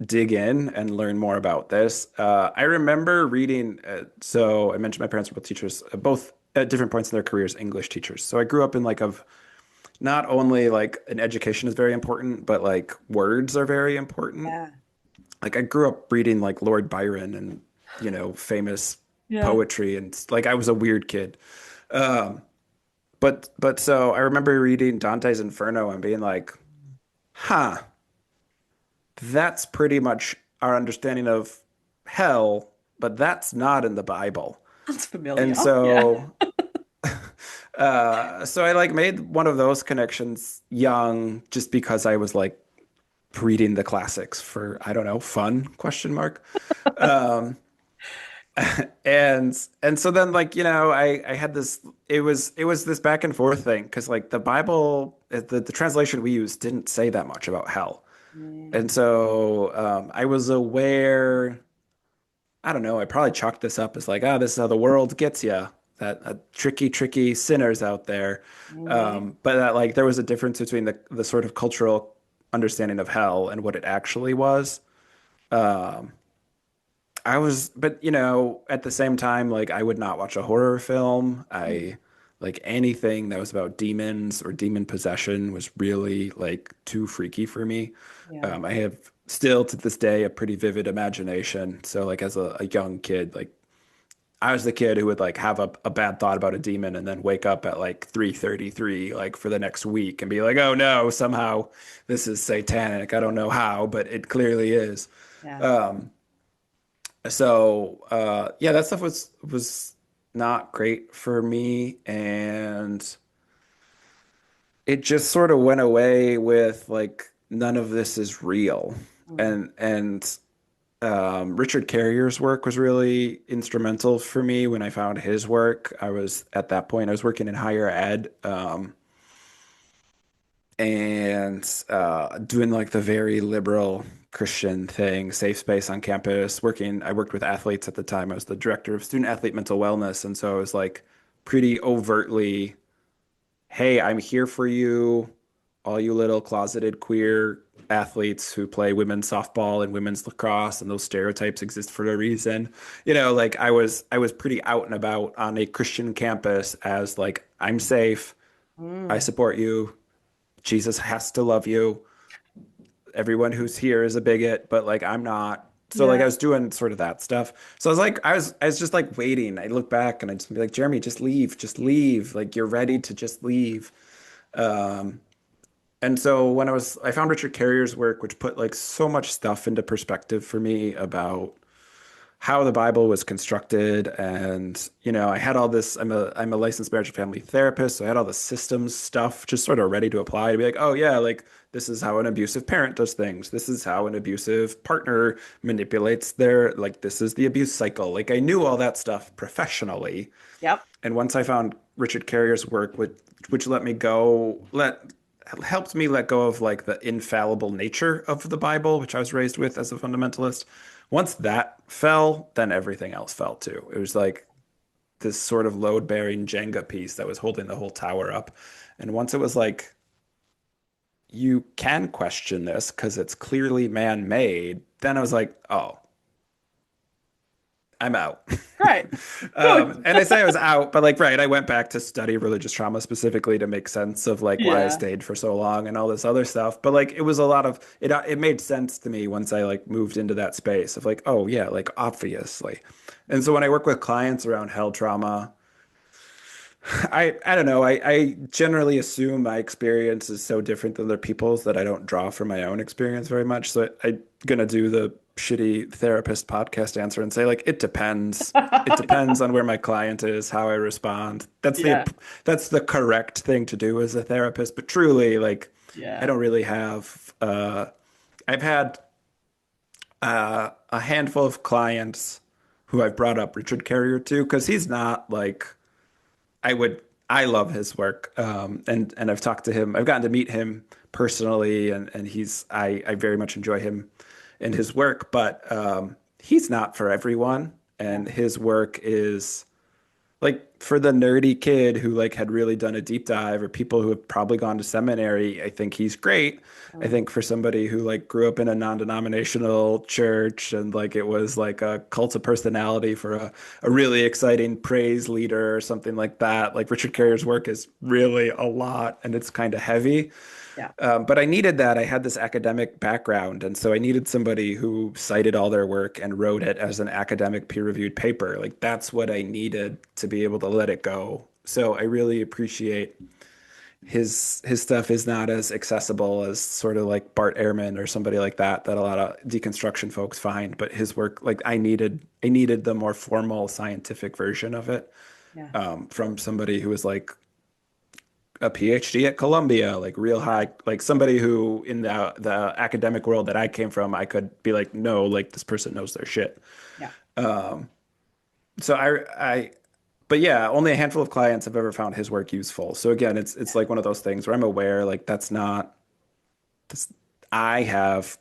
dig in and learn more about this. I remember reading, so I mentioned my parents were both teachers, both at different points in their careers, English teachers. So I grew up in like of not only like an education is very important, but like words are very important. Yeah. Like I grew up reading like Lord Byron and, famous Yeah. poetry, and like I was a weird kid. Um, but so I remember reading Dante's Inferno and being like, huh, that's pretty much our understanding of hell, but that's not in the Bible. That's And familiar. Yeah. so I like made one of those connections young just because I was like reading the classics for, I don't know, fun, question mark. Um, and so then like, I had this, it was this back and forth thing because like the Bible, the translation we used didn't say that much about hell. And Mm, so I was aware, I don't know, I probably chalked this up as like, this is how the world gets you, that tricky, tricky sinners out there. mhm. But that like there was a difference between the sort of cultural understanding of hell and what it actually was. Um, but at the same time, like I would not watch a horror film. Like anything that was about demons or demon possession was really like too freaky for me. Yeah. I have still to this day a pretty vivid imagination. So like as a young kid, like I was the kid who would like have a bad thought about a demon and then wake up at like 3:33 like for the next week and be like, oh no, somehow this is satanic. I don't know how, but it clearly is. Yeah. Um, yeah, that stuff was not great for me, and it just sort of went away with like none of this is real. Mm, And Richard Carrier's work was really instrumental for me when I found his work. I was at that point I was working in higher ed, and doing like the very liberal Christian thing, safe space on campus, working. I worked with athletes at the time. I was the director of student athlete mental wellness. And so I was like pretty overtly, hey, I'm here for you, all you little closeted queer athletes who play women's softball and women's lacrosse, and those stereotypes exist for a reason. Like I was pretty out and about on a Christian campus as like, I'm safe, I mm. support you. Jesus has to love you. Everyone who's here is a bigot, but like I'm not. So like I Yeah. was doing sort of that stuff. So I was like, I was just like waiting. I look back and I just be like, Jeremy, just leave, just leave. Like you're ready to just leave. Um, and so I found Richard Carrier's work, which put like so much stuff into perspective for me about how the Bible was constructed. And, I had all this, I'm a licensed marriage and family therapist. So I had all the systems stuff just sort of ready to apply to be like, oh yeah, like this is how an abusive parent does things. This is how an abusive partner manipulates like this is the abuse cycle. Like I knew all that stuff professionally. Yep. And once I found Richard Carrier's work, which helped me let go of like the infallible nature of the Bible, which I was raised with as a fundamentalist. Once that fell, then everything else fell too. It was like this sort of load-bearing Jenga piece that was holding the whole tower up. And once it was like, you can question this because it's clearly man-made, then I was like, oh, I'm out. Great. Good. And I say I was out, but like, right, I went back to study religious trauma specifically to make sense of like why I Yeah. stayed for so long and all this other stuff. But like, it was a lot of it. It made sense to me once I like moved into that space of like, oh yeah, like obviously. And so when I work with clients around hell trauma, I don't know. I generally assume my experience is so different than other people's that I don't draw from my own experience very much. So I'm gonna do the shitty therapist podcast answer and say like it depends. It depends on where my client is, how I respond. Yeah. That's the correct thing to do as a therapist. But truly, like I Yeah. don't really have I've had a handful of clients who I've brought up Richard Carrier to because he's not like I would I love his work. And I've talked to him. I've gotten to meet him personally and I very much enjoy him and his work, but he's not for everyone. Yeah. And his work is like for the nerdy kid who like had really done a deep dive or people who have probably gone to seminary, I think he's great. I Mm. think for somebody who like grew up in a non-denominational church and like it was like a cult of personality for a really exciting praise leader or something like that, like Richard Carrier's work is really a lot and it's kind of heavy. Yeah. But I needed that. I had this academic background, and so I needed somebody who cited all their work and wrote it as an academic peer-reviewed paper. Like that's what I needed to be able to let it go. So I really appreciate his stuff is not as accessible as sort of like Bart Ehrman or somebody like that a lot of deconstruction folks find. But his work, like I needed the more formal scientific version of it Yeah. from somebody who was like a PhD at Columbia, like real Yeah. high, like somebody who in the academic world that I came from, I could be like, no, like this person knows their shit. Yeah. So but yeah, only a handful of clients have ever found his work useful. So again, it's like one of those things where I'm aware, like that's not this. I have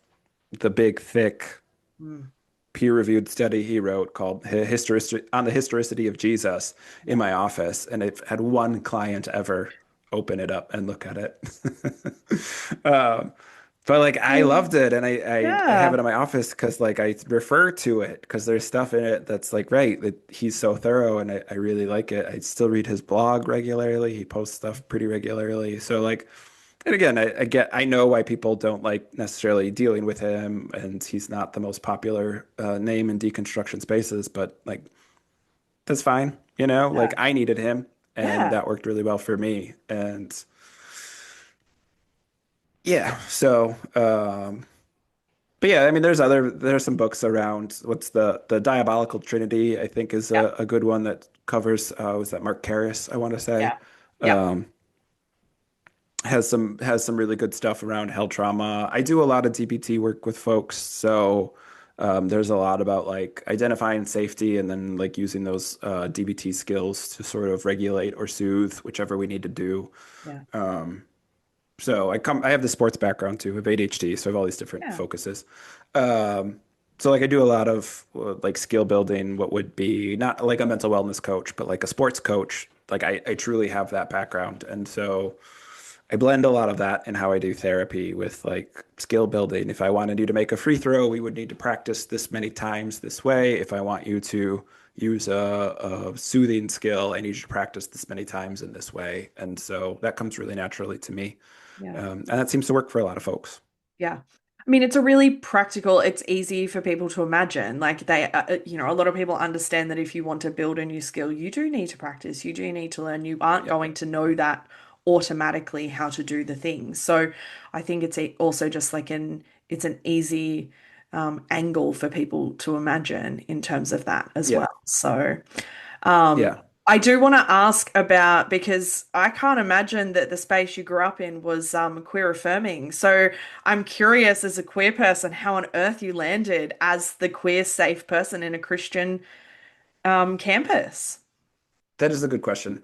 the big, thick, Mm. peer-reviewed study he wrote called on the Historicity of Jesus in Yeah. my office, and I've had one client ever open it up and look at it. um, but like I loved it, and I have Yeah. it in my office because like I refer to it because there's stuff in it that's like right that he's so thorough, and I really like it. I still read his blog regularly. He posts stuff pretty regularly, so like. And again, I know why people don't like necessarily dealing with him, and he's not the most popular name in deconstruction spaces, but like that's fine, you know? Yeah. Like I needed him, and Yeah. that worked really well for me. And yeah, so but yeah, I mean there's some books around what's the Diabolical Trinity, I think is Yeah. a good one that covers was that Mark Karras, I want to say. Yeah. Yeah. Has some really good stuff around hell trauma. I do a lot of DBT work with folks, so there's a lot about like identifying safety and then like using those DBT skills to sort of regulate or soothe whichever we need to do. Yeah. So I have the sports background too, I have ADHD, so I have all these different Yeah. focuses. So like I do a lot of like skill building, what would be not like a mental wellness coach, but like a sports coach. Like I truly have that background, and so. I blend a lot of that in how I do therapy with like skill building. If I wanted you to make a free throw, we would need to practice this many times this way. If I want you to use a soothing skill, I need you to practice this many times in this way. And so that comes really naturally to me. Yeah. And that seems to work for a lot of folks. Yeah. I mean, it's a really practical, it's easy for people to imagine. Like a lot of people understand that if you want to build a new skill, you do need to practice, you do need to learn. You aren't Yep. going to know that automatically how to do the things. So I think also just like it's an easy angle for people to imagine in terms of that as Yeah. well. So um, Yeah. I do want to ask about because I can't imagine that the space you grew up in was queer affirming. So I'm curious, as a queer person, how on earth you landed as the queer safe person in a Christian campus. That is a good question.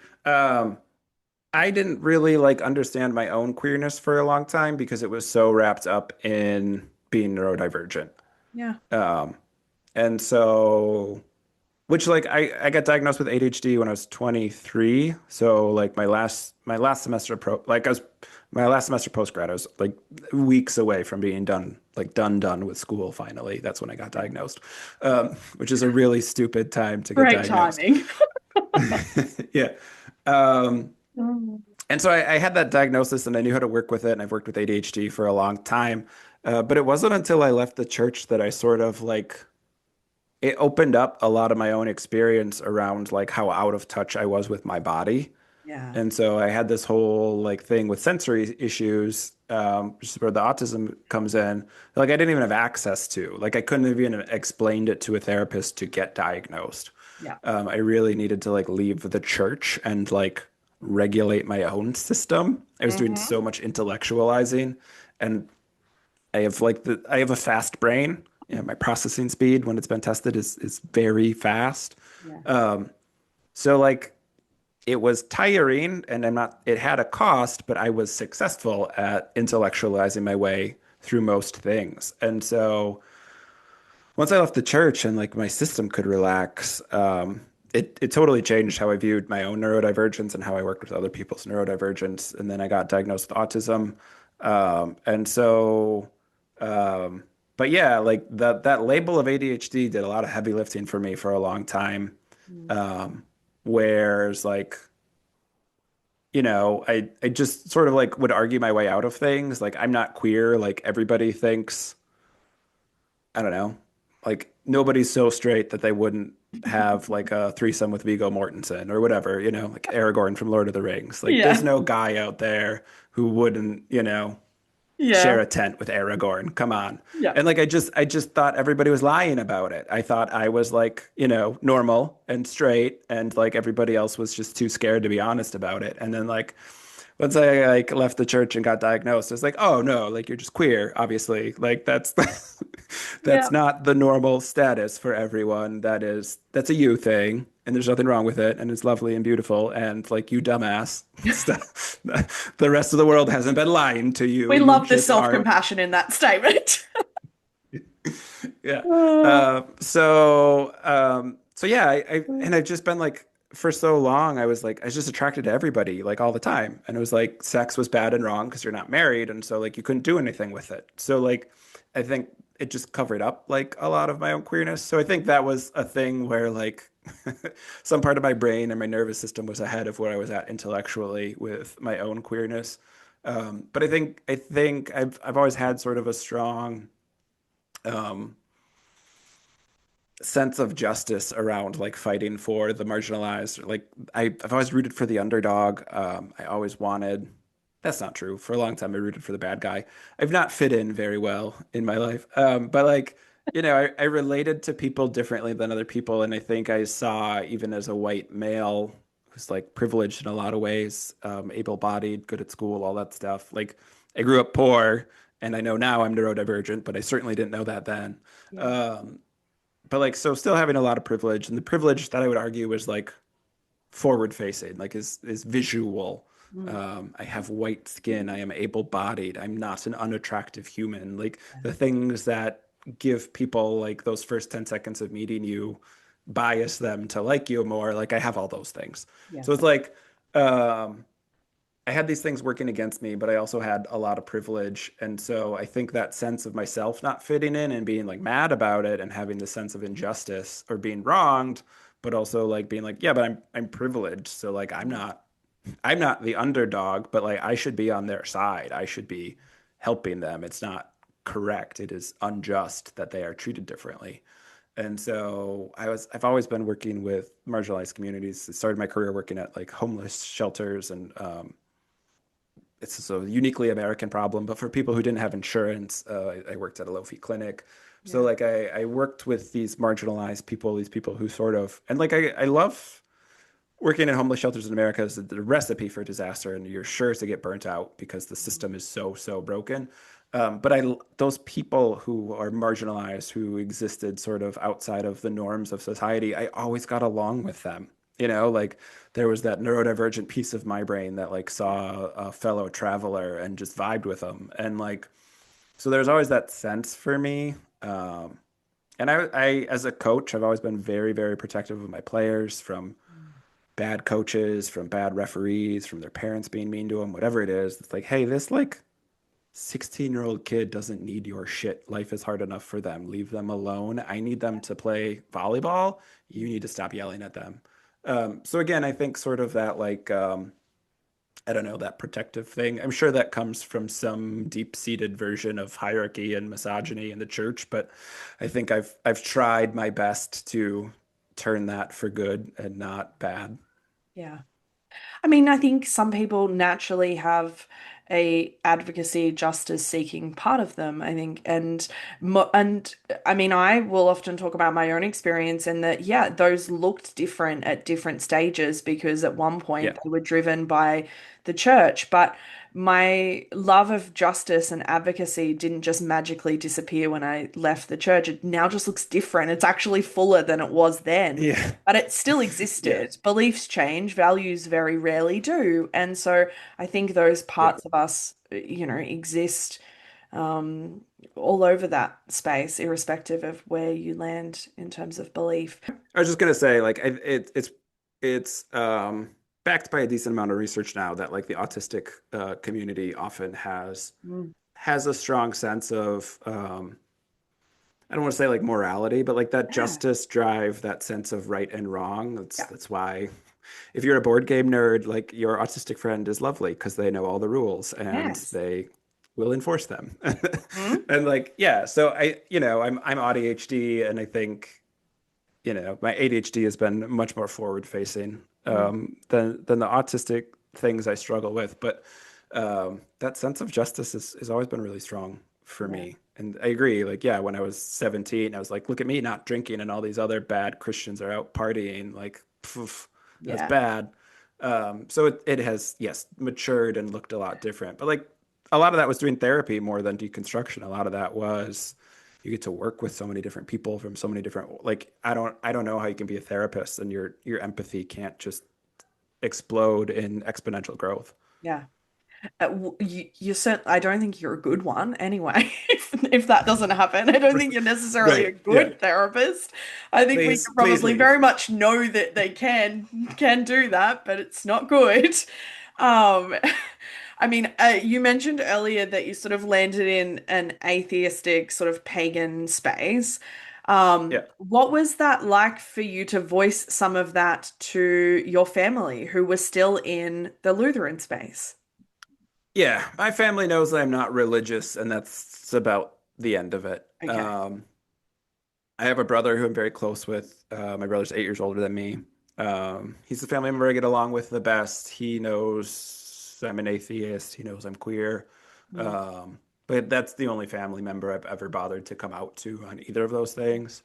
I didn't really like understand my own queerness for a long time because it was so wrapped up in being neurodivergent. Yeah. And so which like I got diagnosed with ADHD when I was 23. So like my last semester my last semester post grad, I was like weeks away from being done with school finally. That's when I got diagnosed. Which is a really stupid time to get Great diagnosed. timing. Yeah. Um, Mm. and so I had that diagnosis and I knew how to work with it, and I've worked with ADHD for a long time. But it wasn't until I left the church that I sort of like it opened up a lot of my own experience around like how out of touch I was with my body. Yeah. And so I had this whole like thing with sensory issues which is where the autism comes in, like I didn't even have access to. Like I couldn't have even explained it to a therapist to get diagnosed. Yeah. I really needed to like leave the church and like regulate my own system. I was doing Hmm. so much intellectualizing, and I have a fast brain. You know, my processing speed when it's been tested is very fast. Yeah. So like it was tiring, and it had a cost, but I was successful at intellectualizing my way through most things. And so once I left the church and like my system could relax, it totally changed how I viewed my own neurodivergence and how I worked with other people's neurodivergence. And then I got diagnosed with autism. And so, um, but yeah, like that label of ADHD did a lot of heavy lifting for me for a long time. Mm. Um, whereas like, I just sort of like would argue my way out of things. Like I'm not queer. Like everybody thinks, I don't know, like nobody's so straight that they wouldn't have like a threesome with Viggo Mortensen or whatever, like Aragorn from Lord of the Rings. Like there's Yeah. no guy out there who wouldn't, share Yeah. a tent with Aragorn. Come on. Yeah. And like I just thought everybody was lying about it. I thought I was like, normal and straight and like everybody else was just too scared to be honest about it. And then like once I like left the church and got diagnosed, I was like, oh no, like you're just queer, obviously. Like that's Yeah. that's not the normal status for everyone. That's a you thing, and there's nothing wrong with it, and it's lovely and beautiful. And like you dumbass, the rest of the world hasn't been lying to you. We You love the just aren't. self-compassion in that statement. Yeah. Oh. So yeah, and I've just been like for so long, I was just attracted to everybody like all the time. And it was like sex was bad and wrong because you're not married. And so like you couldn't do anything with it. So like I think it just covered up like a lot of my own queerness. So I think that was a thing where like some part of my brain and my nervous system was ahead of where I was at intellectually with my own queerness. But I think I've always had sort of a strong um sense of justice around like fighting for the marginalized. Like I've always rooted for the underdog. I always wanted. That's not true. For a long time, I rooted for the bad guy. I've not fit in very well in my life. But like, I related to people differently than other people, and I think I saw even as a white male who's like privileged in a lot of ways, able-bodied, good at school, all that stuff. Like I grew up poor, and I know now I'm neurodivergent, but I certainly didn't know that then. Yeah. Um, but like so still having a lot of privilege, and the privilege that I would argue was like forward facing, like is visual. Mm. I have white skin, I am able bodied, I'm not an unattractive human. Like the things that give people like those first 10 seconds of meeting you bias them to like you more. Like I have all those things. Yeah. So it's like um I had these things working against me, but I also had a lot of privilege. And so I think that sense of myself not fitting in and being like mad about it and having the sense of injustice or being wronged, but also like being like, yeah, but I'm privileged. So like I'm not the underdog, but like I should be on their side. I should be helping them. It's not correct. It is unjust that they are treated differently. And so I've always been working with marginalized communities. I started my career working at like homeless shelters and it's a uniquely American problem, but for people who didn't have insurance, I worked at a low fee clinic. So Yeah. like I worked with these marginalized people, these people who sort of, and like I love working in homeless shelters in America is the recipe for disaster, and you're sure to get burnt out because the system is so broken. But those people who are marginalized, who existed sort of outside of the norms of society, I always got along with them. Like there was that neurodivergent piece of my brain that like saw a fellow traveler and just vibed with them, and like so there's always that sense for me. And as a coach, I've always been very protective of my players from bad coaches, from bad referees, from their parents being mean to them, whatever it is. It's like, hey, this like 16-year-old kid doesn't need your shit. Life is hard enough for them. Leave them alone. I need them to play volleyball. You need to stop yelling at them. So again, I think sort of that like I don't know, that protective thing. I'm sure that comes from some deep-seated version of hierarchy and misogyny in the church, but I think I've tried my best to turn that for good and not bad. Yeah. I mean, I think some people naturally have a advocacy, justice seeking part of them, I think. And I mean, I will often talk about my own experience and that, yeah, those looked different at different stages because at one Yeah. point they were driven by the church. But my love of justice and advocacy didn't just magically disappear when I left the church. It now just looks different. It's actually fuller than it was then, Yeah. but it still Yeah. existed. Beliefs change, values very rarely do. And so I think those Yeah. parts of us, exist um, all over that space, irrespective of where you land in terms of belief. I was just gonna say, like, it's backed by a decent amount of research now that like the autistic community often Mm. has a strong sense of I don't want to say like morality, but like that Yeah. justice drive, that sense of right and wrong. That's Yeah. that's why if you're a board game nerd, like your autistic friend is lovely because they know all the rules and Yes. they will enforce them. Mm. And like, yeah, so I'm AuDHD and I think my ADHD has been much more forward facing Mm. than the autistic things I struggle with. But that sense of justice has always been really strong for Yeah. me. And I agree. Like, yeah, when I was 17, I was like, look at me not drinking, and all these other bad Christians are out partying. Like, poof, that's Yeah. bad. So it has, yes, matured and looked a lot different. But like a lot of that was doing therapy more than deconstruction. A lot of that was you get to work with so many different people from so many different like I don't know how you can be a therapist and your empathy can't just explode in exponential growth. Yeah. You certainly, I don't think you're a good one anyway, if that doesn't happen. I don't think you're necessarily a Right. Yeah. good therapist. I think we can Please probably very leave. much know that they can do that, but it's not good. Um, I mean, you mentioned earlier that you sort of landed in an atheistic sort of pagan space. Yeah. What was that like for you to voice some of that to your family who were still in the Lutheran space? Yeah. My family knows I'm not religious, and that's about the end of it. Okay. I have a brother who I'm very close with. My brother's 8 years older than me. He's the family member I get along with the best. He knows I'm an atheist. He knows I'm queer. Mm. But that's the only family member I've ever bothered to come out to on either of those things.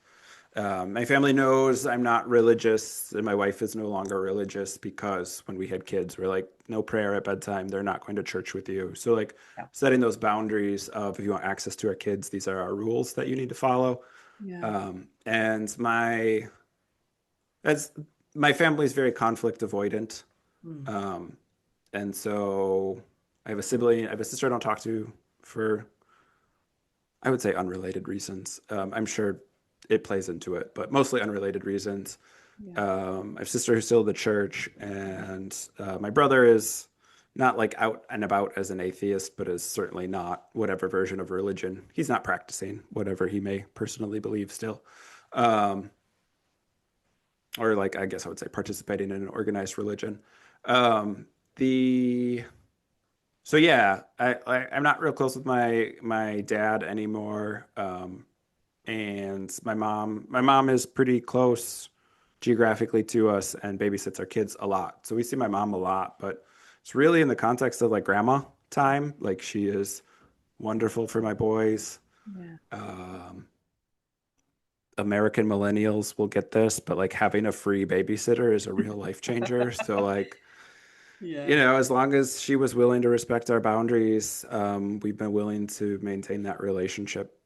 My family knows I'm not religious, and my wife is no longer religious because when we had kids, we're like, no prayer at bedtime. They're not going to church with you. So, like, Yeah. setting those boundaries of if you want access to our kids, these are our rules that you need to follow. Yeah. And as my family is very conflict avoidant. Mm. Um, and so I have a sibling, I have a sister I don't talk to for, I would say, unrelated reasons. I'm sure it plays into it, but mostly unrelated reasons. Yeah. I have a sister who's still in the church, and my brother is not like out and about as an atheist, but is certainly not whatever version of religion. He's not practicing whatever he may personally believe still. Um, or like I guess I would say participating in an organized religion. Um, the so yeah, I'm not real close with my dad anymore. And my mom is pretty close geographically to us and babysits our kids a lot. So we see my mom a lot, but it's really in the context of like grandma time. Like she is wonderful for my boys. Yeah. Um, American millennials will get this, but like having a free babysitter is a real life changer. So like, Yeah. as long as she was willing to respect our boundaries, we've been willing to maintain that relationship.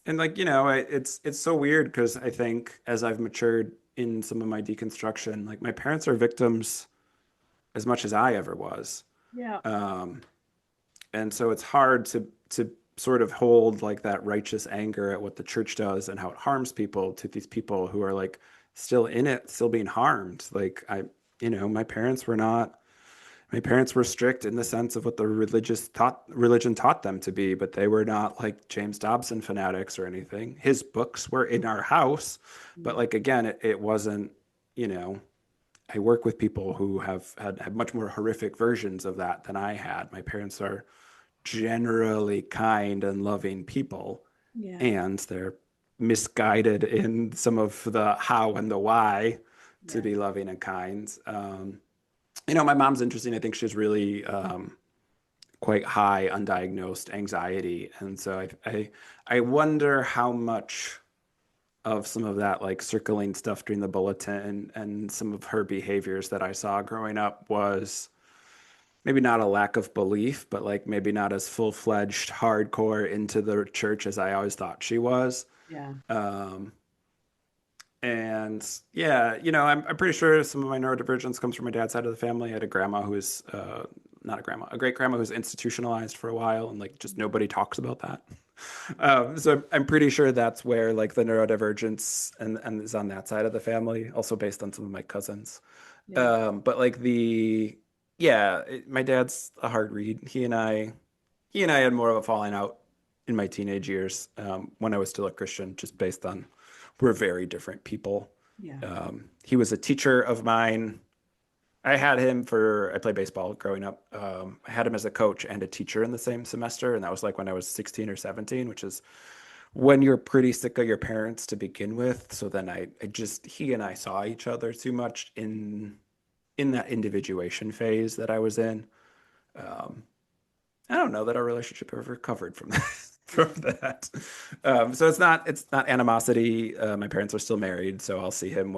And like, it's so weird because I think as I've matured in some of my deconstruction, like my parents are victims as much as I ever was. Yeah. Um, and so it's hard to sort of hold like that righteous anger at what the church does and how it harms people to these people who are like still in it, still being harmed. Like my parents were strict in the sense of what the religion taught them to be, but they were not like James Dobson fanatics or anything. His books were in our house, but Mm. like again, it wasn't, you know, I work with people who have much more horrific versions of that than I had. My parents are generally kind and loving people, Yeah. and they're misguided in some of the how and the why to Yeah. be loving and kind. My mom's interesting. I think she's really quite high undiagnosed anxiety. And so I wonder how much of some of that like circling stuff during the bulletin and some of her behaviors that I saw growing up was maybe not a lack of belief, but like maybe not as full-fledged hardcore into the church as I always thought she was. Yeah. Um, and yeah, I'm pretty sure some of my neurodivergence comes from my dad's side of the family. I had a grandma who was not a grandma, a great grandma who was institutionalized for a while, and like just nobody talks about that. So I'm pretty sure that's where like the neurodivergence and is on that side of the family, also based on some of my cousins. Yeah. But like my dad's a hard read. He and I had more of a falling out in my teenage years when I was still a Christian, just based on we're very different people. Yeah. He was a teacher of mine. I played baseball growing up. I had him as a coach and a teacher in the same semester. And that was like when I was 16 or 17, which is when you're pretty sick of your parents to begin with. So then he and I saw each other too much in that individuation phase that I was in. Um, I don't know that our relationship ever recovered from that. From that. So it's not animosity. My parents are still married, so I'll see him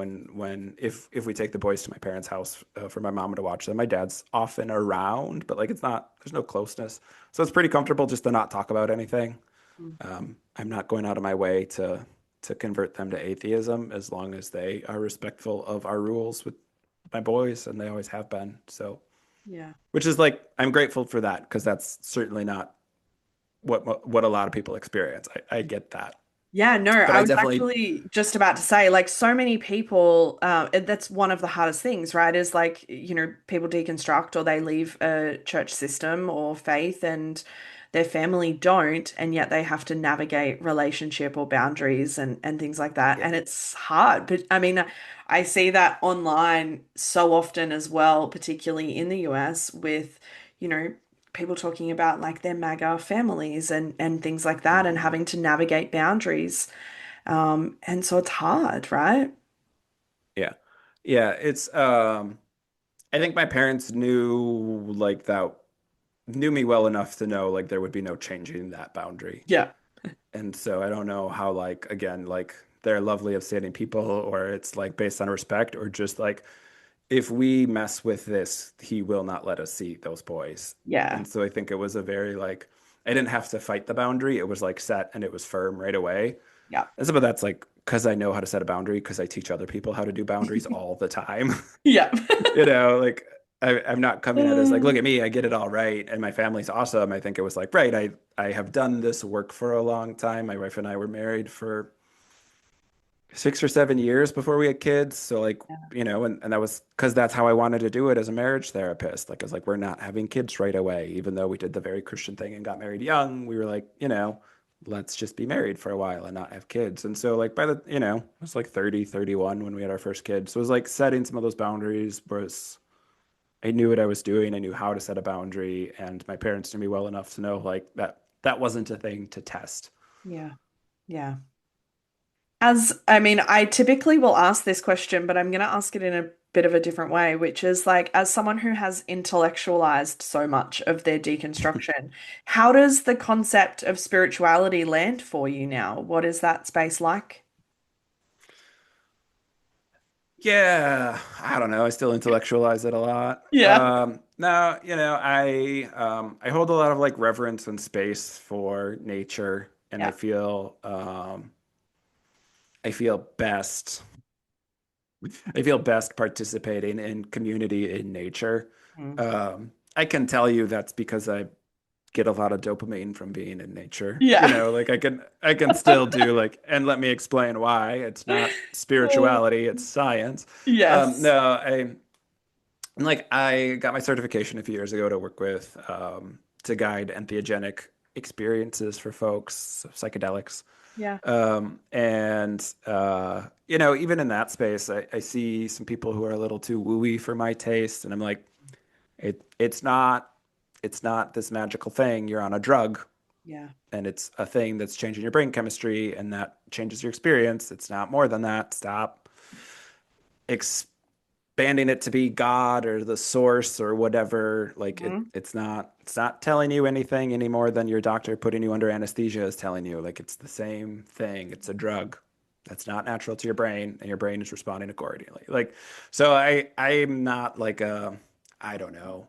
if we take the boys to my parents' house for my mom to watch them. My dad's often around, but like there's no closeness. So it's pretty comfortable just to not talk about anything. Mm. I'm not going out of my way to convert them to atheism as long as they are respectful of our rules with my boys, and they always have been. So, Yeah. which is like I'm grateful for that because that's certainly not what a lot of people experience. I get that, Yeah, no, but I I was definitely actually just about to say, like, so many people, that's one of the hardest things, right? Is like, people deconstruct or they leave a church system or faith and their family don't, and yet they have to navigate relationship or boundaries and things like that. yeah. And it's hard. But I mean, I see that online so often as well, particularly in the US with, you know, people talking about like their MAGA families and things like that and Mhm. having to navigate boundaries. And so it's hard, right? Yeah. Yeah, it's I think my parents knew me well enough to know like there would be no changing that boundary. Yeah. And so I don't know how like again like they're lovely upstanding people or it's like based on respect or just like if we mess with this, he will not let us see those boys. Yeah. And so I think it was a very like I didn't have to fight the boundary. It was like set and it was firm right away. Yeah. And some of that's like because I know how to set a boundary because I teach other people how to do boundaries all the time. Yeah. Like I'm not coming at it as like, look at me, I get it all right. And my family's awesome. I think it was like, right, I have done this work for a long time. My wife and I were married for 6 or 7 years before we had kids. So like, Yeah. and that was because that's how I wanted to do it as a marriage therapist. Like I was like, we're not having kids right away, even though we did the very Christian thing and got married young. We were like, let's just be married for a while and not have kids. And so like it was like 30, 31 when we had our first kid. So it was like setting some of those boundaries was I knew what I was doing. I knew how to set a boundary and my parents knew me well enough to know like that wasn't a thing to test. Yeah. Yeah. I mean, I typically will ask this question, but I'm going to ask it in a bit of a different way, which is like, as someone who has intellectualized so much of their deconstruction, how does the concept of spirituality land for you now? What is that space like? Yeah, I don't know. I still intellectualize it a lot. Yeah. No, I hold a lot of like reverence and space for nature, and Yeah. I feel best. I feel best participating in community in nature. Mm. I can tell you that's because I get a lot of dopamine from being in nature. Yeah. Like I can still do like, and let me explain why. It's not spirituality, it's science. Yes. No, I got my certification a few years ago to work with to guide entheogenic experiences for folks, so psychedelics. Yeah. Even in that space, I see some people who are a little too wooey for my taste, and I'm like, it's not this magical thing. You're on a drug, Yeah. and it's a thing that's changing your brain chemistry, and that changes your experience. It's not more than that. Stop banding it to be God or the source or whatever. Like Mhm. it's not telling you anything any more than your doctor putting you under anesthesia is telling you. Like it's the same thing. It's a drug that's not natural to your brain, and your brain is responding accordingly. Like, so I'm not like a, I don't know,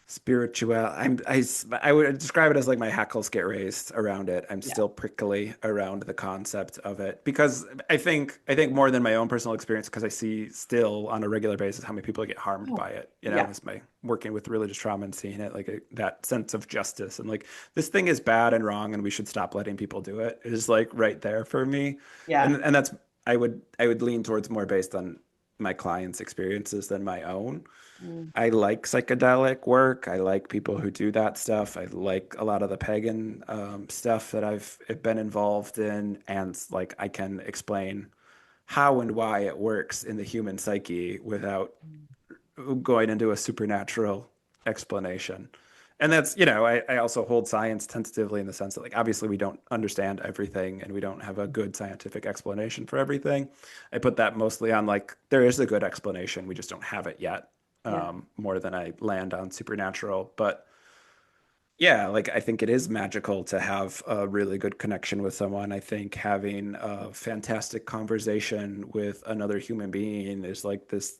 spiritual. I would describe it as like my hackles get raised around it. I'm Yeah. still prickly around the concept of it because I think more than my own personal experience, because I see still on a regular basis how many people get harmed Oh, by it, yeah. as my working with religious trauma and seeing it, like that sense of justice and like this thing is bad and wrong and we should stop letting people do it is like right there for me. Yeah. And that's, I would lean towards more based on my clients' experiences than my own. Mm. I like psychedelic work. I like people who do that stuff. I like a lot of the pagan stuff that I've been involved in, and like I can explain how and why it works in the human psyche without going into a supernatural explanation. And that's, I also hold science tentatively in the sense that, like, obviously we don't understand everything and we don't have a good scientific explanation for everything. I put that mostly on, like, there is a good explanation, we just don't have it yet, Yeah. more than I land on supernatural. But yeah, like, I think it is magical to have a really good connection with someone. I think having a fantastic conversation with another human being is like this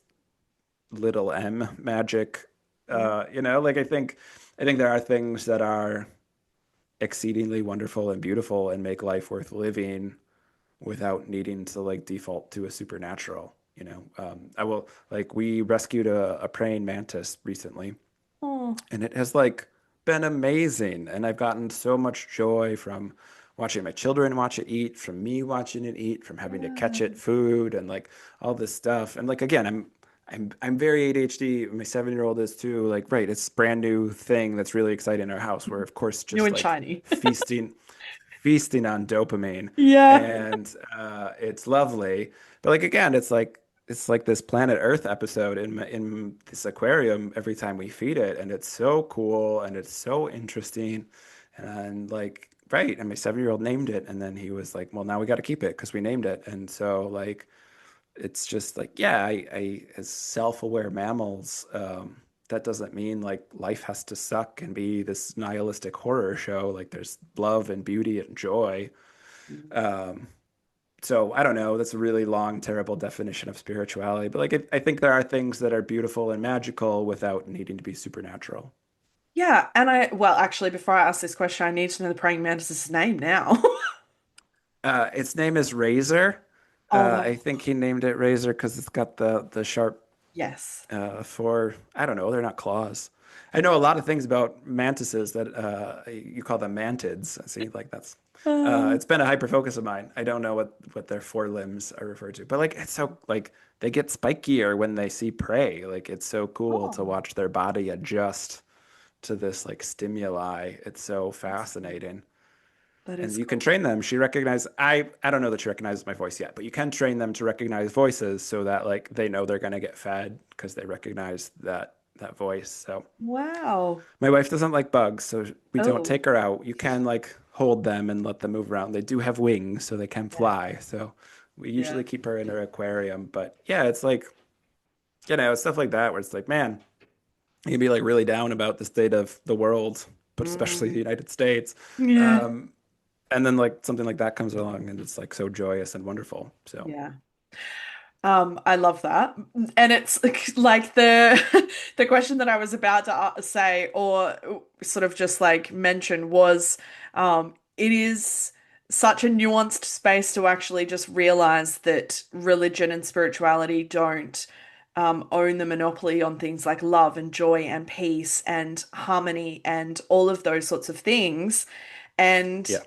little m magic. Yeah. Like I think there are things that are exceedingly wonderful and beautiful and make life worth living without needing to like default to a supernatural. I will, like, we rescued a praying mantis recently, Oh. and it has like been amazing, and I've gotten so much joy from watching my children watch it eat, from me watching it eat, from having to catch it food and like all this stuff. And like, again, I'm very ADHD. My 7-year-old is too. Like, right, it's a brand new thing that's really exciting in our house. We're of course New just and like shiny. feasting on dopamine, Yeah. and it's lovely. But like, again, it's like this Planet Earth episode in this aquarium every time we feed it, and it's so cool and it's so interesting, and like, right, and my 7-year-old named it, and then he was like, well, now we got to keep it because we named it. And so like, it's just like, yeah, as self-aware mammals, that doesn't mean like life has to suck and be this nihilistic horror show. Like, there's love and beauty and joy. So I don't know. That's a really long, terrible definition of spirituality. But like, I think there are things that are beautiful and magical without needing to be supernatural. Yeah, and well, actually, before I ask this question, I need to know the praying mantis's name now. Its name is Razor. Oh, I think he named it Razor because it's got the sharp yes. for, I don't know, they're not claws. I know a lot of things about mantises that you call them mantids. See, like that's Uh, it's been a hyper focus of mine. I don't know what their forelimbs are referred to, but like it's so like they get spikier when they see prey. Like it's so cool to oh, watch their body adjust to this like stimuli. It's so that's cool. fascinating. That And is you can cool. train them. I don't know that she recognizes my voice yet, but you can train them to recognize voices so that like they know they're going to get fed because they recognize that voice. So Wow. my wife doesn't like bugs, so we don't Oh, take her out. You can like hold them and let them move around. They do have wings, so they can yeah. fly. So we Yeah. usually keep her in her aquarium. But yeah, it's like, it's stuff like that where it's like, man, you can be like really down about the state of the world, but especially the Mm, United States. yeah. Um, and then like something like that comes along and it's like so joyous and wonderful. So Yeah. I love that. And it's like the the question that I was about to say or sort of just like mention was it is such a nuanced space to actually just realize that religion and spirituality don't own the monopoly on things like love and joy and peace and harmony and all of those sorts of things. And yeah,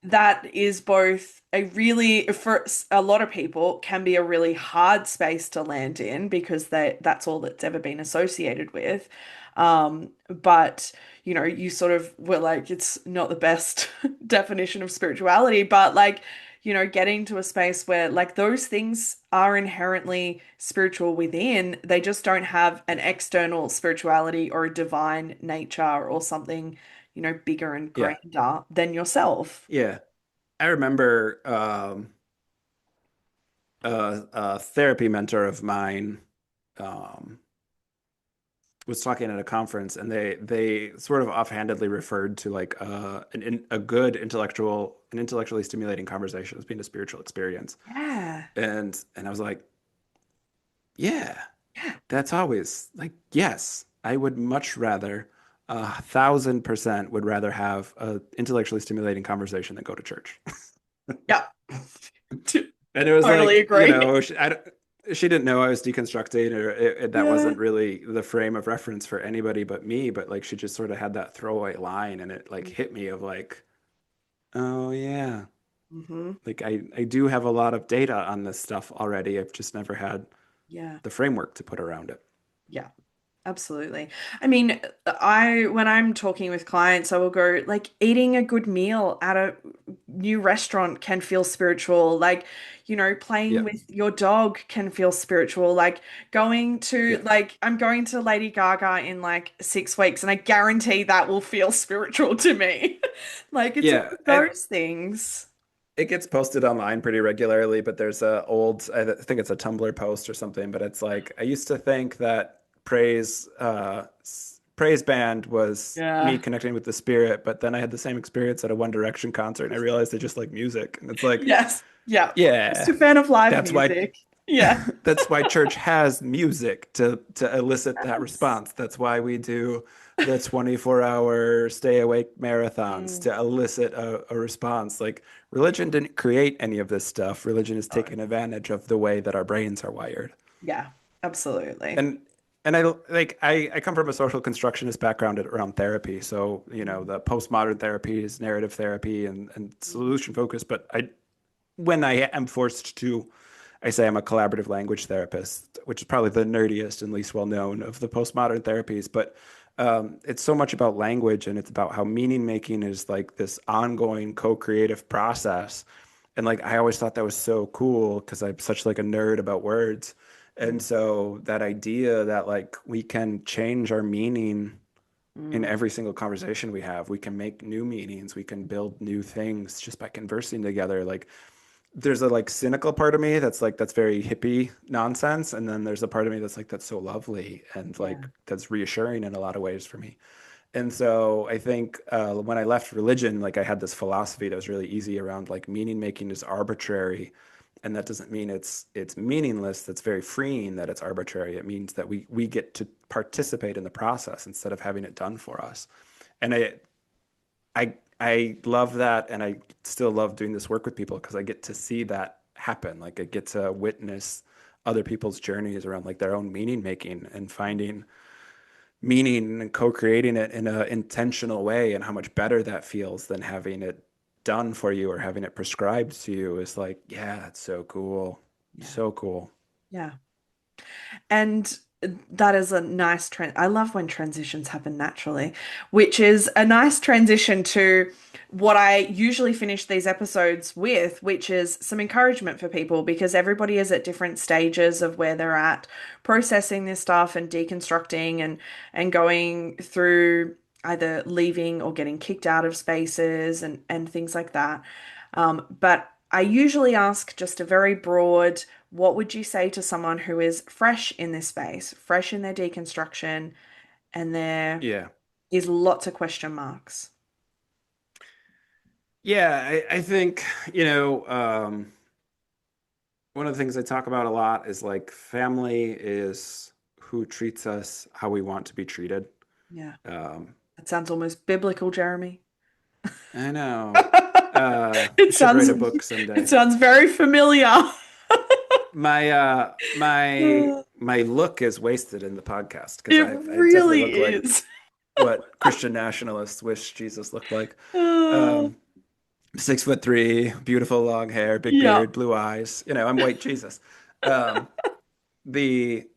that is both a really, for a lot of people, can be a really hard space to land in because that's all that's ever been associated with. But you sort of were like, it's not the best definition of spirituality, but like, getting to a space where like those things are inherently spiritual within, they just don't have an external spirituality or a divine nature or something, bigger and yeah, grander than yourself. yeah. I remember a therapy mentor of mine. um, was talking at a conference, and they sort of offhandedly referred to like a good an intellectually stimulating conversation as being a spiritual experience. Yeah. And I was like, yeah, Yeah. that's always like, yes, I would much rather, 1,000% would rather have a intellectually stimulating conversation than go to church. Yeah. And it was Totally like, agree. she didn't know I was deconstructing, or that Yeah. wasn't really the frame of reference for anybody but me. But like, she just sort of had that throwaway line, and it like hit me of like, oh yeah, Hmm. like I do have a lot of data on this stuff already. I've just never had Yeah. the framework to put around it. Yeah. Absolutely. I mean, I when I'm talking with clients, I will go like eating a good meal at a new restaurant can feel spiritual. Like, playing Yeah, with your dog can feel spiritual. Like going to yeah, like I'm going to Lady Gaga in like 6 weeks, and I guarantee that will feel spiritual to me. Like it's all yeah. those things. It gets posted online pretty regularly, but there's a old, think it's a Tumblr post or something, but it's like, I used to think that praise band was me Yeah. connecting with the spirit, but then I had the same experience at a One Direction concert, and I realized they just like music. And it's like, Yes. Yeah. Just yeah, a fan of live that's why music. Yeah. that's why church has music to elicit that Yes. response. That's why we do the 24-hour stay awake marathons Mm. to elicit a response. Like, religion didn't create any of this stuff. Religion is Oh, taking advantage of the way that our brains are wired. yeah, absolutely. And I come from a social constructionist background around therapy. So, the postmodern therapy is narrative therapy and solution focused. But when I am forced to, I say I'm a collaborative language therapist, which is probably the nerdiest and least well known of the postmodern therapies. But it's so much about language, and it's about how meaning making is like this ongoing co-creative process. And like, I always thought that was so cool because I'm such like a nerd about words. Mm, And so that idea that like we can change our meaning in mm, every single conversation we have, we can make new meanings, we can build new things just by conversing together. Like, there's a like cynical part of me that's like, that's very hippie nonsense, and then there's a part of me that's like, that's so lovely and yeah. like that's reassuring in a lot of ways for me. And so I think, when I left religion, like, I had this philosophy that was really easy around like meaning making is arbitrary, and that doesn't mean it's meaningless. That's very freeing that it's arbitrary. It means that we get to participate in the process instead of having it done for us. And I love that, and I still love doing this work with people because I get to see that happen. Like, I get to witness other people's journeys around like their own meaning making and finding meaning and co-creating it in an intentional way, and how much better that feels than having it done for you or having it prescribed to you is like, yeah, that's so cool. Yeah. So cool. Yeah. And that is a nice trend. I love when transitions happen naturally, which is a nice transition to what I usually finish these episodes with, which is some encouragement for people because everybody is at different stages of where they're at processing this stuff and deconstructing and going through either leaving or getting kicked out of spaces and things like that. But I usually ask just a very broad, what would you say to someone who is fresh in this space, fresh in their deconstruction, and there Yeah. is lots of question marks? Yeah, I think, one of the things I talk about a lot is like, family is who treats us how we want to be treated. Yeah, Um, that sounds almost biblical, Jeremy. I know. I It should write sounds a book it someday. sounds very familiar. My look is wasted in the podcast because It I definitely really look like is. what Christian nationalists wish Jesus looked like. Uh, Um, 6'3", beautiful long hair, big yeah. beard, blue eyes. I'm white Jesus. Um, the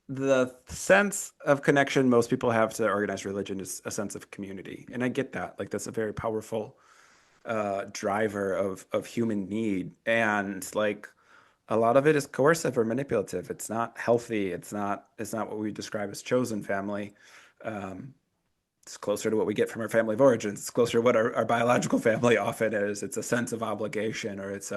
the sense of connection most people have to organized religion is a sense of community, and I get that. Like, that's a very powerful driver of human need, and like, a lot of it is coercive or manipulative. It's not healthy. It's not what we describe as chosen family. Um, it's closer to what we get from our family of origins. It's closer to what our biological family often is. It's a sense of obligation, or it's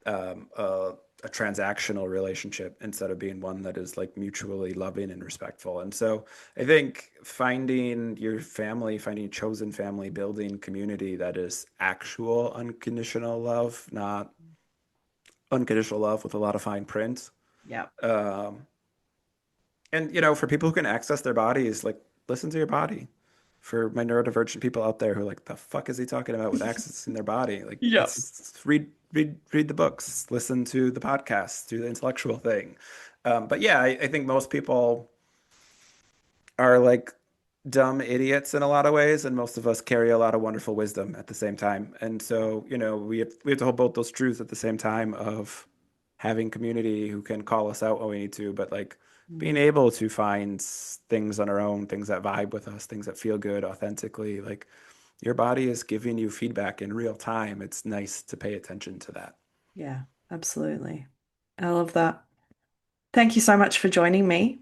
a transactional relationship instead of being one that is like mutually loving and respectful. And so I think finding your family, finding chosen family, building community that is actual unconditional love, not unconditional love with a lot of fine print. Yeah. And, for people who can access their bodies, like listen to your body. For my neurodivergent people out there who are like, the fuck is he talking about with accessing their body? Like, Yeah. read the books, listen to the podcasts, do the intellectual thing. But yeah, I think most people are like dumb idiots in a lot of ways, and most of us carry a lot of wonderful wisdom at the same time. And so, we have to hold both those truths at the same time of having community who can call us out when we need to, but like being able to find things on our own, things that vibe with us, things that feel good authentically. Like your body is giving you feedback in real time. It's nice to pay attention to that. Yeah, absolutely. I love that. Thank you so much for joining me.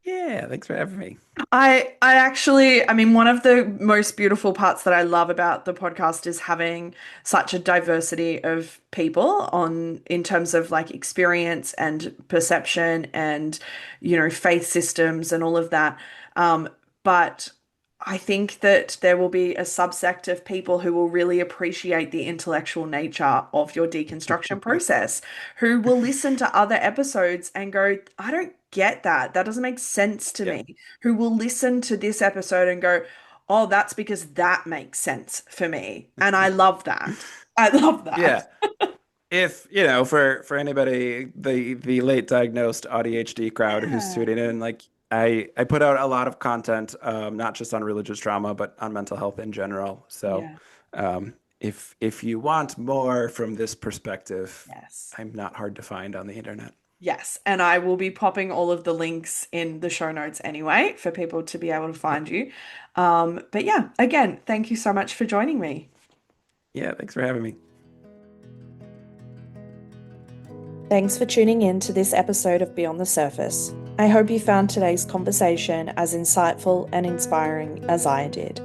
Yeah, thanks for having me. I mean, one of the most beautiful parts that I love about the podcast is having such a diversity of people in terms of like experience and perception and, faith systems and all of that. But I think that there will be a subsect of people who will really appreciate the intellectual nature of your deconstruction process, who will listen to other episodes and go, I don't get that. That doesn't make sense to Yeah. me. Who will listen to this episode and go, oh, that's because that makes sense for me. And I love that. I love that. Yeah. If, for anybody, the late diagnosed AuDHD crowd who's tuning in, like I put out a lot of content, not just on religious trauma, but on mental health in general. So if you want more from this perspective, Yes. I'm not hard to find on the internet. Yes, and I will be popping all of the links in the show notes anyway for people to be able to find you. But yeah, again, thank you so much for joining me. Yeah, thanks for having me. Thanks for tuning in to this episode of Beyond the Surface. I hope you found today's conversation as insightful and inspiring as I did.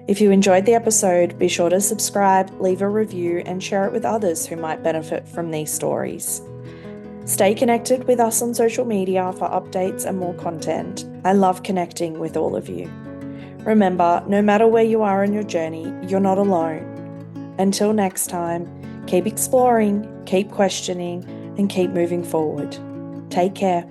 If you enjoyed the episode, be sure to subscribe, leave a review, and share it with others who might benefit from these stories. Stay connected with us on social media for updates and more content. I love connecting with all of you. Remember, no matter where you are in your journey, you're not alone. Until next time, keep exploring, keep questioning, and keep moving forward. Take care.